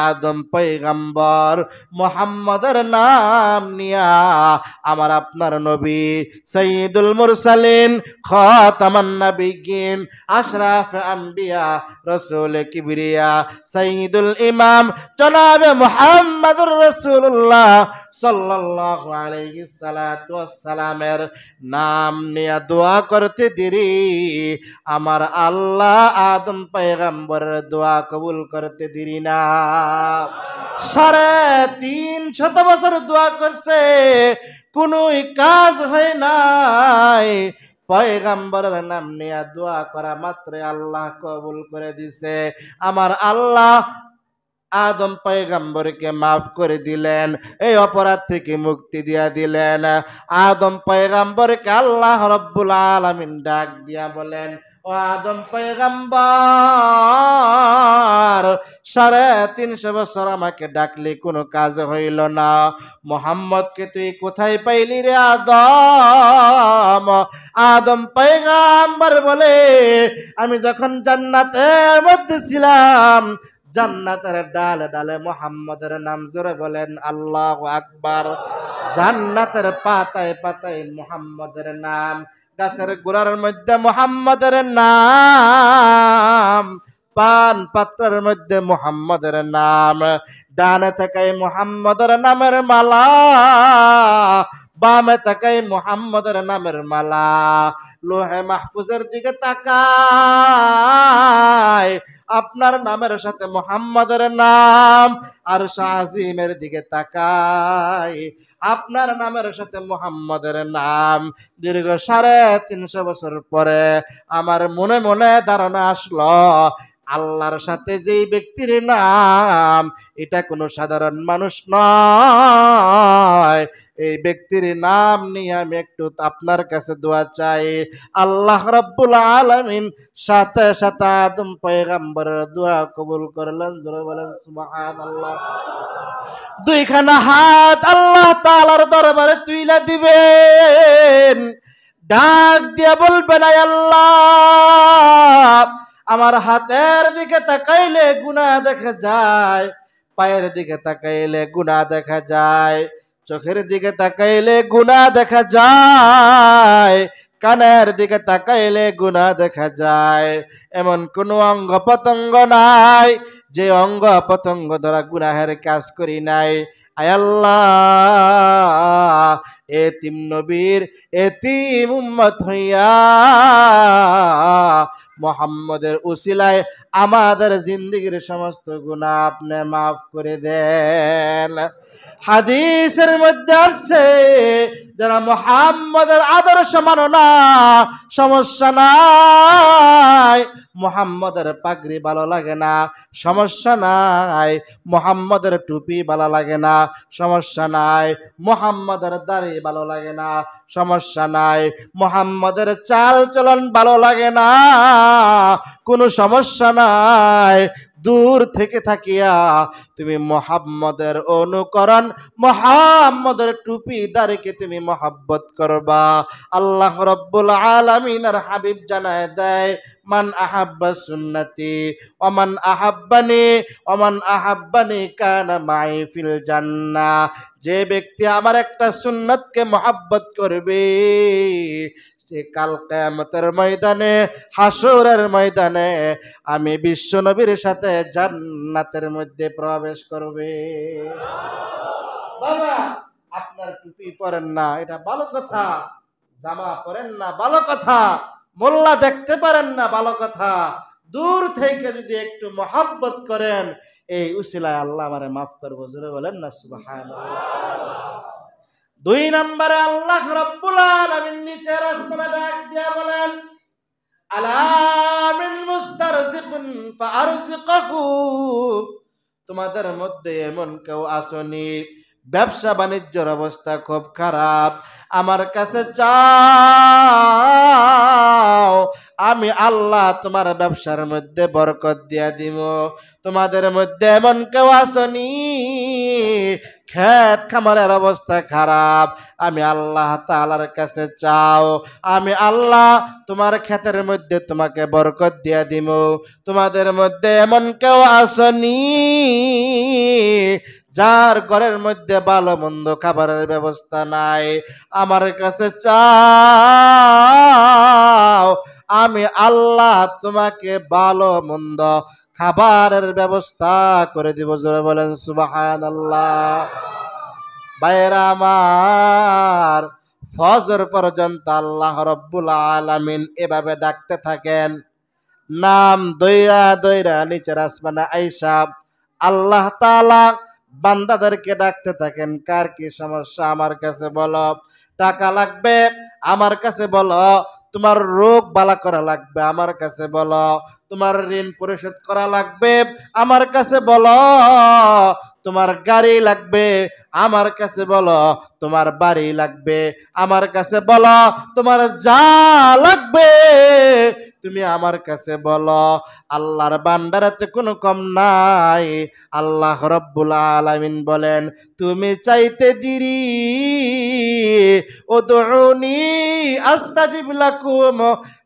আদম পয়গম্বর মুহাম্মাদের নাম নিয়া আমার আপনার নবী সাইয়্যিদুল মুরসালিন খাতামান নাবিয়্যিন আশরাফ আম্বিয়া রাসূল কিবরিয়া সাইয়্যিদুল ইমাম জনাবে মুহাম্মদুর রাসূলুল্লাহ সাল্লাল্লাহু আলাইহি সাল্লাতু ওয়াসসালামের নাম নিয়া দোয়া করতে দেরি আমার আল্লাহ আদম পয়গম্বরের দোয়া কবুল করতে দেরি না। 350 বছর দোয়া করছে, কোন কাজ হয় নাই। পয়গম্বরের নাম নিয়ে দোয়া করা মাত্র আল্লাহ কবুল করে দিছে। আমার আল্লাহ আদম পয়গম্বরকে মাফ করে দিলেন, এই অপরাধ থেকে মুক্তি দিয়া দিলেন। আদম পয়গম্বরকে আল্লাহ রব্বুল আলামিন ডাক দিয়া বলেন, ও আদম পয়গম্বর, 350 বছর আমাকে ডাকলি কোনো কাজ হইল না, মোহাম্মদকে তুই কোথায় পাইলি রে আদম? আদম পয়গম্বর বলে, আমি যখন জান্নাতের মধ্যে ছিলাম, জান্নাতের ডালে ডালে মুহাম্মাদের নাম, জোরে বলেন আল্লাহু আকবার। জান্নাতের পাতায় পাতায় মুহাম্মাদের নাম, গাছের গোড়ার মধ্যে মুহাম্মাদের নাম, পান পাত্রের মধ্যে মুহাম্মাদের নাম, ডানে তাকাই মুহাম্মাদের নামের মালা, বামে তাকাই মুহাম্মাদের নামের মালা, লোহে মাহফুজের দিকে তাকায় আপনার নামের সাথে মুহাম্মাদের নাম, আর শাহজিমের দিকে তাকায় আপনার নামের সাথে মুহাম্মাদের নাম। দীর্ঘ 350 বছর পরে আমার মনে মনে ধারণা আসলো, আল্লাহর সাথে যেই ব্যক্তির নাম, এটা কোনো সাধারণ মানুষ নয়। এই ব্যক্তির নাম নিয়ে আমি একটু আপনার কাছে দোয়া চাই। আল্লাহ রাব্বুল আলামিন সাথে সাথে আদম পয়গম্বরের দোয়া কবুল করলেন, জোরে বলেন সুবহানাল্লাহ। দুইখানা হাত আল্লাহ তাআলার দরবারে তুইলা দিবেন, ডাক দিয়া বলবেন, আয় আল্লাহ, আমার হাতের দিকে তাকাইলে গুনাহ দেখা যায়, পায়ের দিকে তাকাইলে গুনাহ দেখা যায়, চোখের দিকে তাকাইলে গুনাহ দেখা যায়, কানের দিকে তাকাইলে গুনাহ দেখা যায়। এমন কোনো অঙ্গ প্রত্যঙ্গ নাই যে অঙ্গ প্রত্যঙ্গ দ্বারা গুনাহের কাজ করি নাই। আয় আল্লাহ, এতিম নবীর এতিম উম্মত হইয়া মুহাম্মদের উসিলায় আমাদের জিন্দেগির সমস্ত গুনাহ আপনি মাফ করে দেন। হাদিসের মধ্যে আছে, যারা মুহাম্মদের আদর্শ মানো না, সমস্যা নাই, মুহাম্মদের পাগড়ি ভালো লাগে না, সমস্যা নাই, মুহাম্মদের টুপি ভালো লাগে না, সমস্যা নাই, মুহাম্মদের দাড়ি ভালো লাগে না, সমস্যা নাই, মুহাম্মদের চাল চলন ভালো লাগে না, কোনো সমস্যা নাই। দূর থেকে থাকিয়া তুমি মুহাম্মদের অনুকরণ, মুহাম্মদের টুপি দাড়িকে তুমি মহব্বত করবা। আল্লাহ রাব্বুল আলামিনের হাবিব জানায় দেয়, মান আহাব্বা সুন্নতি ওমান আহাব্বানি ওমান আহাব্বানি কানা মাই ফিল জান্নাহ। যে ব্যক্তি আমার একটা সুন্নতকে মহব্বত করবে, সে কাল কিয়ামতের ময়দানে, হাসরের ময়দানে আমি বিশ্ব নবীর সাথে জান্নাতের মধ্যে প্রবেশ করবে। বাবা, আপনার টুপি পরেন না, এটা ভালো কথা, জামা পরেন না, ভালো কথা, মোল্লা দেখতে পারেন না, ভালো কথা, দূর থেকে যদি একটু মহব্বত করেন, এই উসিলায় আল্লাহ আমারে মাফ করবো, জোরে বলেন না সুবহানাল্লাহ। 2 নম্বরে আল্লাহ রাব্বুল আলামিন নিচের আসমানে ডাক দিয়া বলেন, আলা মিন মুস্তারজিকুন ফাআরজিকহু। তোমাদের মধ্যে এমন কেউ আসনি, ব্যবসা বাণিজ্যের অবস্থা খুব খারাপ, আমার কাছে চাও, আমি আল্লাহ তোমার ব্যবসার মধ্যে বরকত দিয়া দিব। তোমাদের মধ্যে এমন কেউ আসনি, ক্ষেত খামারের অবস্থা খারাপ, আমি আল্লাহ তাআলার কাছে চাও, আমি আল্লাহ তোমার ক্ষেতের মধ্যে তোমাকে বরকত দিয়া দিব। তোমাদের মধ্যে এমন কেউ আসনি যার ঘরের মধ্যে ভালো মন্দ খাবারের ব্যবস্থা নাই, আমার কাছে চাও, আমি আল্লাহ তোমাকে ভালো মন্দ খাবারের ব্যবস্থা করে দিব, জোরে বলেন সুবহানাল্লাহ। ভাইরা আমার, ফজর পর্যন্ত আল্লাহ রাব্বুল আলামিন এভাবে ডাকতে থাকেন, নাম দইরা দইরা নিচের আসমানে আইসা আল্লাহ তাআলা বান্দাদেরকে ডাকতে থাকেন, কার কি সমস্যা আমার কাছে বলো, টাকা লাগবে আমার কাছে বলো, তোমার রোগ বালা করা লাগবে, আমার কাছে বলো। তোমার ঋণ পরিশোধ করা লাগবে, আমার কাছে বলো। তোমার গাড়ি লাগবে, আমার কাছে বলো। তোমার বাড়ি লাগবে, আমার কাছে বলো। তোমার যা লাগবে তুমি আমার কাছে বলো। আল্লাহর বান্দারাতে কোনো কম নাই। আল্লাহ রব্বুল আলামিন বলেন, তুমি চাইতে দেরি, উদউনি আস্তাজিব লাকুম,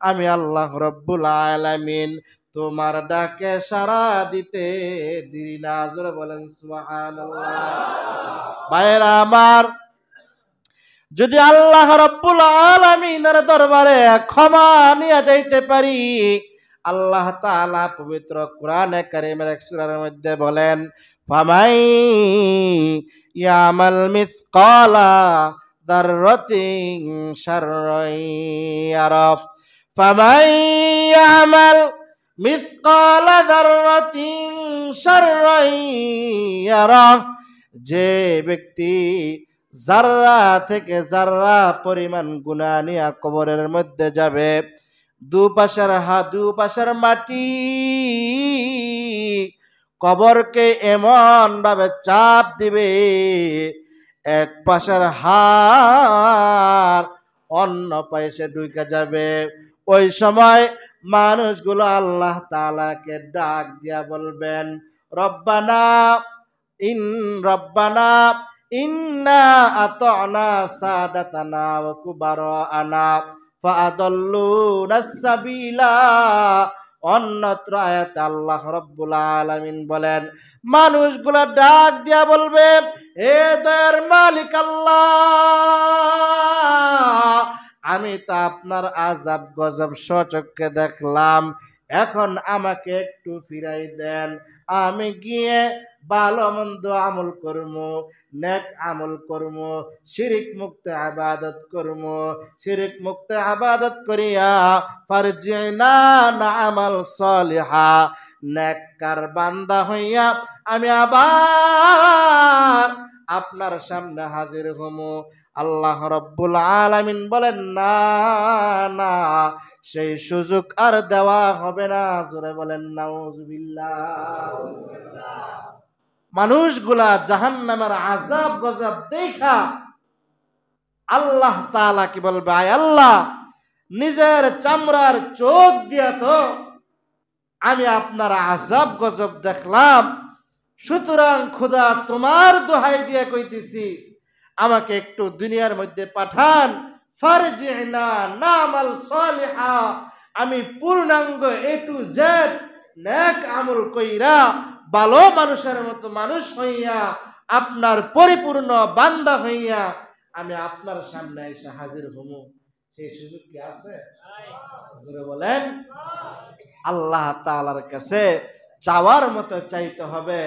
আমি আল্লাহ রব্বুল আলামিন তোমার ডাকে সাড়া দিতে দেরি না। জোরে বলেন সুবহানাল্লাহ। ভাইরা আমার, যদি আল্লাহ রব্বুল আলামিনের দরবারে ক্ষমা নিয়ে যাইতে পারি, আল্লাহ তাআলা পবিত্র কোরআনে কারীমের এক সূরার মধ্যে বলেন, ফামাই ইয়ামাল মিসকালা যাররাতিন শাররান ইয়ারা, ফামাই ইয়ামাল মিসকালা যাররাতিন শাররান ইয়ারা, যে ব্যক্তি জাররা থেকে জাররা পরিমাণ গুনাহ নিয়ে কবরের মধ্যে যাবে, দুপাশের মাটি কবরকে এমন ভাবে চাপ দিবে, এক পাশের হাড় অন্য পাশে ঢুকে যাবে। ওই সময় মানুষগুলো আল্লাহ তাআলাকে ডাক দিয়া বলবেন, রব্বানা রব্বানা ইন্না আতা'না সাদাতানা ওয়া কুবারানা ফাআদাল্লুনাস সাবিলা। অন্যত্র আয়াতে আল্লাহ রব্বুল আলামিন বলেন, মানুষগুলা ডাক দিয়া বলবে, হে দয়ার মালিক আল্লাহ, আমি তো আপনার আযাব গজব স্বচক্ষে দেখলাম, এখন আমাকে একটু ফিরাই দেন, আমি গিয়ে ভালো মন্দ আমল করবো, নেক আমল করবো, শিরিক মুক্ত ইবাদত করবো, শিরিক মুক্ত ইবাদত করিয়া ফারজিনা না'মাল সালিহা, নেককার বান্দা হইয়া আমি আবার আপনার সামনে হাজির হমু। আল্লাহ রব্বুল আলামিন বলেন, না না, সেই সুযোগ আর দেওয়া হবে না। জোরে বলেন নাউজুবিল্লাহ। মানুষগুলা জাহান্নামের আযাব গজব দেখা আল্লাহ তাআলা কি বলবে, আয় আল্লাহ, নিজের চামড়ার চোখ দিয়া তো আমি আপনার আযাব গজব দেখলাম, সুতরাং খোদা তোমার দোহাই দিয়া কইতেছি, আমাকে একটু দুনিয়ার মধ্যে পাঠান, ফারজিনা না'মাল সালিহা, আমি পূর্ণাঙ্গ এ টু জেড নেক আমল কইরা ভালো মানুষের মতো মানুষ হইয়া আপনার পরিপূর্ণ বান্দা হইয়া আমি আপনার সামনে এসে হাজির হমু। সেই সুযোগ কি আছে? জোরে বলেন। আল্লাহ তাআলার কাছে চাওয়ার মতো চাইতে হবে।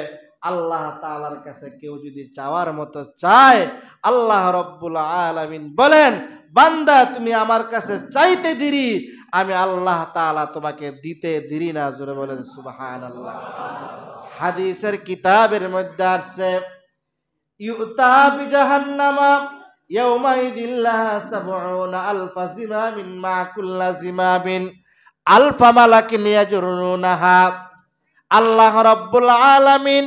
আল্লাহ তাআলার কাছে কেউ যদি চাওয়ার মতো চায়, আল্লাহ রব্বুল আলামিন বলেন, বান্দা তুমি আমার কাছে চাইতে দেরি, আমি আল্লাহ তাআলা তোমাকে দিতে দেরি না। জোরে বলেন সুবহানাল্লাহ। হাদিসের কিতাবের মধ্যে আছে, ইউতা বিজাহান্নামা ইয়াউমাইদিন লাহা সাবউনা আলফা জিমামিন মা কুল্লা জিমামিন আলফা মালাকিন ইয়াজুরুনাহা। আল্লাহ রাব্বুল আলামিন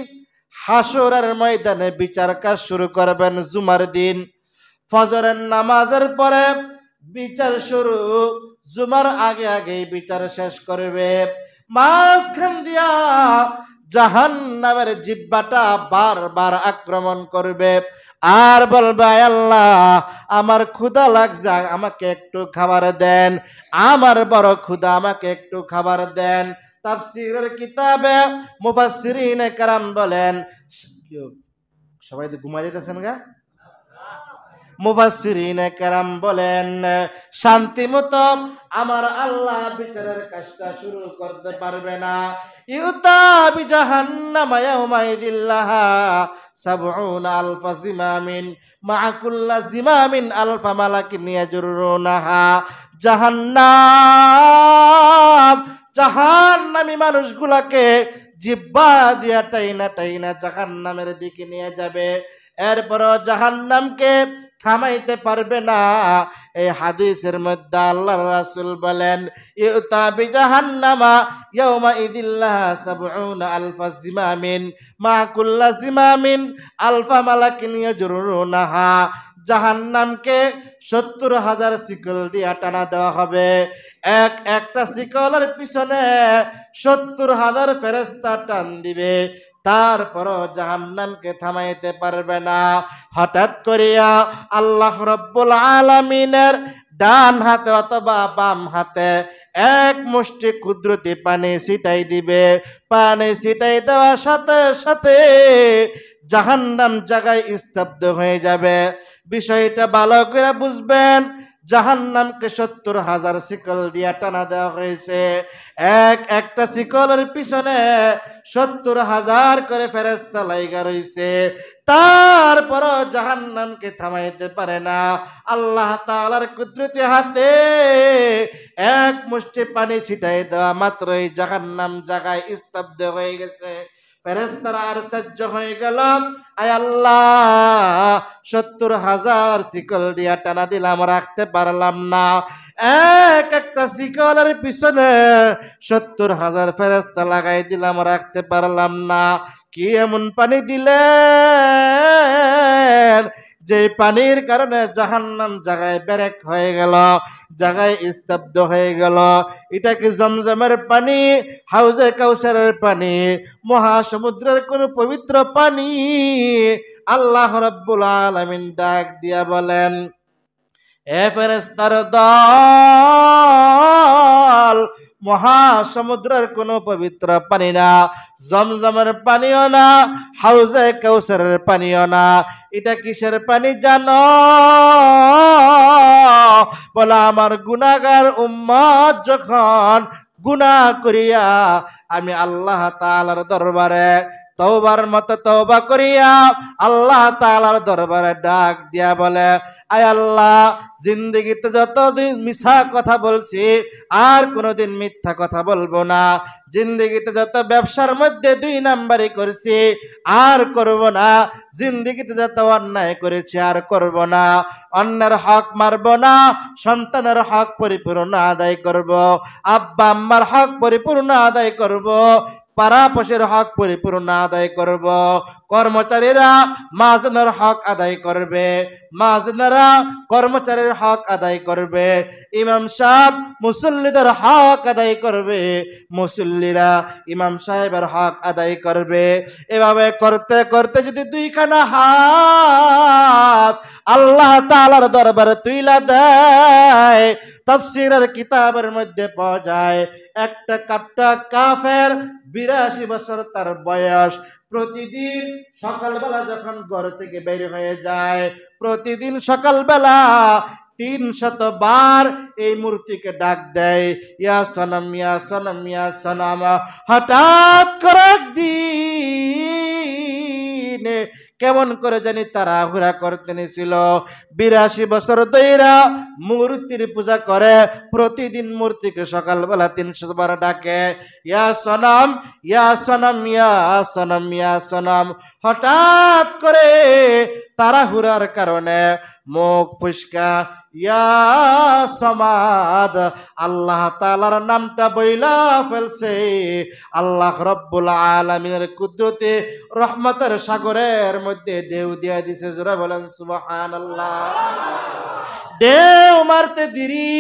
হাসরের ময়দানে বিচার কাজ শুরু করবেন জুমার দিন। ফজরের নামাজের পরে বিচার শুরু, জুমার আগে আগে বিচার শেষ করবে। মাঝখান দিয়া জাহান্নামের জিহ্বাটা বারবার আক্রমণ করবে আর বলবে, আল্লাহ আমার ক্ষুধা লাগছে, আমাকে একটু খাবার দেন, আমার বড় ক্ষুধা, আমাকে একটু খাবার দেন। তাফসীরের কিতাবে মুফাসসিরিনে কেরাম বলেন, সবাই তো ঘুমাই যেতেছেন গা, মুফাসসিরিনে কেরাম বলেন, শান্তি মতো আমার আল্লাহ বিচারের কাজটা শুরু করতে পারবে না। ইউতা বিজাহান্নামা ইয়াউমাইদিন লাহা সাবউনা আলফা জিমামিন মা কুল্লা জিমামিন আলফা মালাকিন ইয়াজুরুনাহা। জাহান্নামী মানুষগুলাকে জিহ্বা দিয়া টাইনা টাইনা জাহান্নামের দিকে নিয়ে যাবে। এরপর জাহান্নামকে থামাইতে পারবে না। এই হাদিসের মধ্যে আল্লাহর রাসূল বলেন, ইউতা বিজাহান্নামা ইয়াউমা ইদিল্লাহা সাবউনা আলফা জিমামিন মা কুল্লা জিমামিন আলফা মালাকিন ইয়াজরুনাহা। জাহান্নামকে ৭০,০০০ শিকল দিয়া টানা দেওয়া হবে। একটা শিকলের পিছনে ৭০,০০০ ফেরেশতা টান দিবে, তারপরও জাহান্নামকে থামাইতে পারবে না। হঠাৎ করিয়া আল্লাহ রব্বুল আলামিনের ডান হাতে অথবা বাম হাতে এক মুষ্টি কুদরতি পানি ছিটাই দিবে। পানি ছিটাই দেওয়ার সাথে সাথে জাহান্নাম জায়গায় স্তব্ধ হয়ে যাবে। বিষয়টা ভালো করে বুঝবেন। জাহান্নামকে ৭০,০০০ শিকল দিয়া টানা দেওয়া হয়েছে। একটা শিকলের পিছনে ৭০,০০০ করে ফেরেশতা লাইগা রইছে। তারপরও জাহান্নামকে থামাইতে পারে না। আল্লাহ তাআলার কুদরতি হাতে এক মুষ্টি পানি ছিটাই দেওয়া মাত্রই জাহান্নাম জায়গায় স্তব্ধ হয়ে গেছে। ফেরেশতারা আশ্চর্য হয়ে গেল, আয় আল্লাহ, ৭০,০০০ শিকল দিয়া টানা দিলাম, রাখতে পারলাম না। একটা শিকলের পিছনে ৭০,০০০ ফেরেশতা লাগাই দিলাম, রাখতে পারলাম না। কি এমন পানি দিলেন যে পানির কারণে জাহান্নাম জায়গায় ব্রেক হয়ে গেল, জায়গায় স্তব্ধ হয়ে গেল? এটা কি জমজমের পানি, হাউজে কাউসারের পানি, মহাসমুদ্রের কোন পবিত্র পানি? আল্লাহ রাব্বুল আলামিন ডাক দিয়া বলেন, এ ফেরেশতার দল, মহাসমুদ্রের কোন পবিত্র পানি না, জমজমের পানিও না, হাউজে কাউসারের পানিও না। এটা কিসের পানি জানো? বলে আমার গুনাহগার উম্মত যখন গুনাহ করিয়া আমি আল্লাহ তাআলার দরবারে তওবার মতো তওবা করিয়া আল্লাহ তাআলার দরবারে ডাক দিয়া বলে, আয় আল্লাহ, জিন্দেগিতে যতদিন মিথ্যা কথা বলছি আর কোনোদিন মিথ্যা কথা বলবো না। জিন্দেগিতে যত ব্যবসার মধ্যে ২ নাম্বারি করেছি আর করব না। জিন্দেগিতে যত অন্যায় করেছি আর করব না। অন্যের হক মারব না, সন্তানের হক পরিপূর্ণ আদায় করব, আব্বা আম্মার হক পরিপূর্ণ আদায় করব, পাড়াপড়শির হক পরিপূর্ণ আদায় করব। কর্মচারীরা মাঝনের হক আদায় করবে, মাঝনেরা কর্মচারীর হক আদায় করবে, ইমাম সাহেব মুসল্লিদের হক আদায় করবে, মুসল্লিরা ইমাম সাহেবের হক আদায় করবে। এভাবে করতে করতে যদি ২খানা হাত আল্লাহ তাআলার দরবারে তুইলা দেয়, তাফসীরের কিতাবের মধ্যে পাওয়া যায় একটা কাট্টা কাফের ৮২ বছর তার বয়স। প্রতিদিন সকালবেলা যখন ঘর থেকে বের হয়ে যায়, প্রতিদিন সকালবেলা ৩০০ বার এই মূর্তিকে ডাক দেয়, ইয়া সনম, ইয়া সনম, ইয়া সনম। হঠাৎ করে একদিন কেমন করে জানি তাড়াহুড়া করতে নিছিল। ৮২ বছর ধইরা মূর্তির পূজা করে, প্রতিদিন মূর্তিকে সকালবেলা ৩০০ বার ডাকে, ইয়া সনম, ইয়া সনম, ইয়া সনম, ইয়া সনম। হঠাৎ করে তাড়াহুড়ার কারণে মুখ ফুসকা ইয়া সমাদ আল্লাহ তাআলার নামটা বইলা ফেলছে। আল্লাহ রব্বুল আলামিনের কুদরতে রহমতের সাগরের মধ্যে ঢেউ দিয়া দিছে। জোরে বলেন সুবহানাল্লাহ। ঢেউ মারতে দেরি,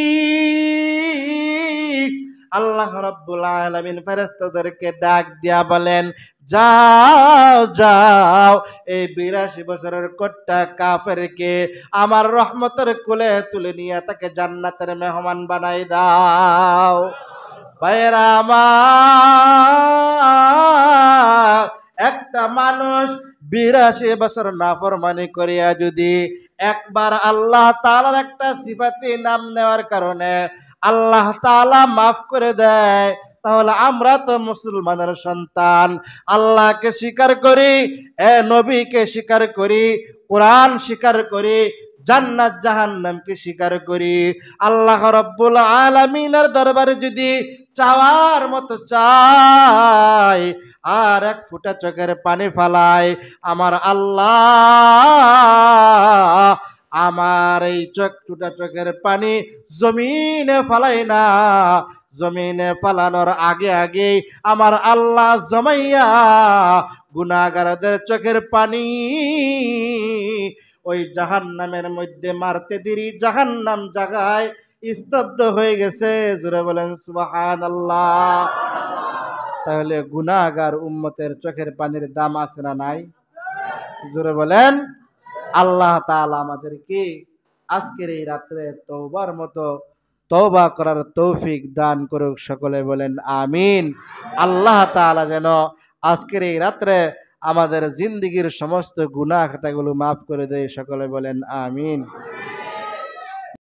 আল্লাহ রাব্বুল আলামিন ফেরেশতাদেরকে ডাক দিয়া বলেন, যাও যাও, এই ৮২ বছরের কোট্টা কাফেরকে আমার রহমতের কোলে তুলে নিয়ে তাকে জান্নাতের মেহমান বানাই দাও। ভাইরা আমার, একটা মানুষ ৮২ বছর নাফরমানি করিয়া যদি একবার আল্লাহ তাআলার একটা সিফাতি নাম নেওয়ার কারণে আল্লাহ তাআলা মাফ করে দেয়, তাহলে আমরা তো মুসলমানের সন্তান, আল্লাহকে স্বীকার করি, নবীকে স্বীকার করি, কোরআন স্বীকার করি, জান্নাত জাহান্নামকে স্বীকার করি। আল্লাহ রাব্বুল আলামিনের দরবারে যদি চাওয়ার মতো চাই আর এক ফোঁটা চোখের পানি ফালাই, আমার আল্লাহ আমার এই টুটা চোখের পানি জমিনে ফালাই না, জমিনে ফালানোর আগে আগে আমার আল্লাহ জমাইয়া গুনাহগারদের চোখের পানি ওই জাহান্নামের মধ্যে মারতে দেরি জাহান্নাম জাগায় স্তব্ধ হয়ে গেছে। জোরে বলেন সুবহানাল্লাহ। তাহলে গুনাহগার উম্মতের চোখের পানির দাম আছে না নাই? জোরে বলেন। আল্লাহ তাআলা আমাদেরকে আজকের এই রাত্রে তওবার মতো তওবা করার তৌফিক দান করুক, সকলে বলেন আমিন। আল্লাহ তাআলা যেন আজকের এই রাত্রে আমাদের জিন্দেগীর সমস্ত গুনাহ খাতাগুলো মাফ করে দেয়, সকলে বলেন আমিন।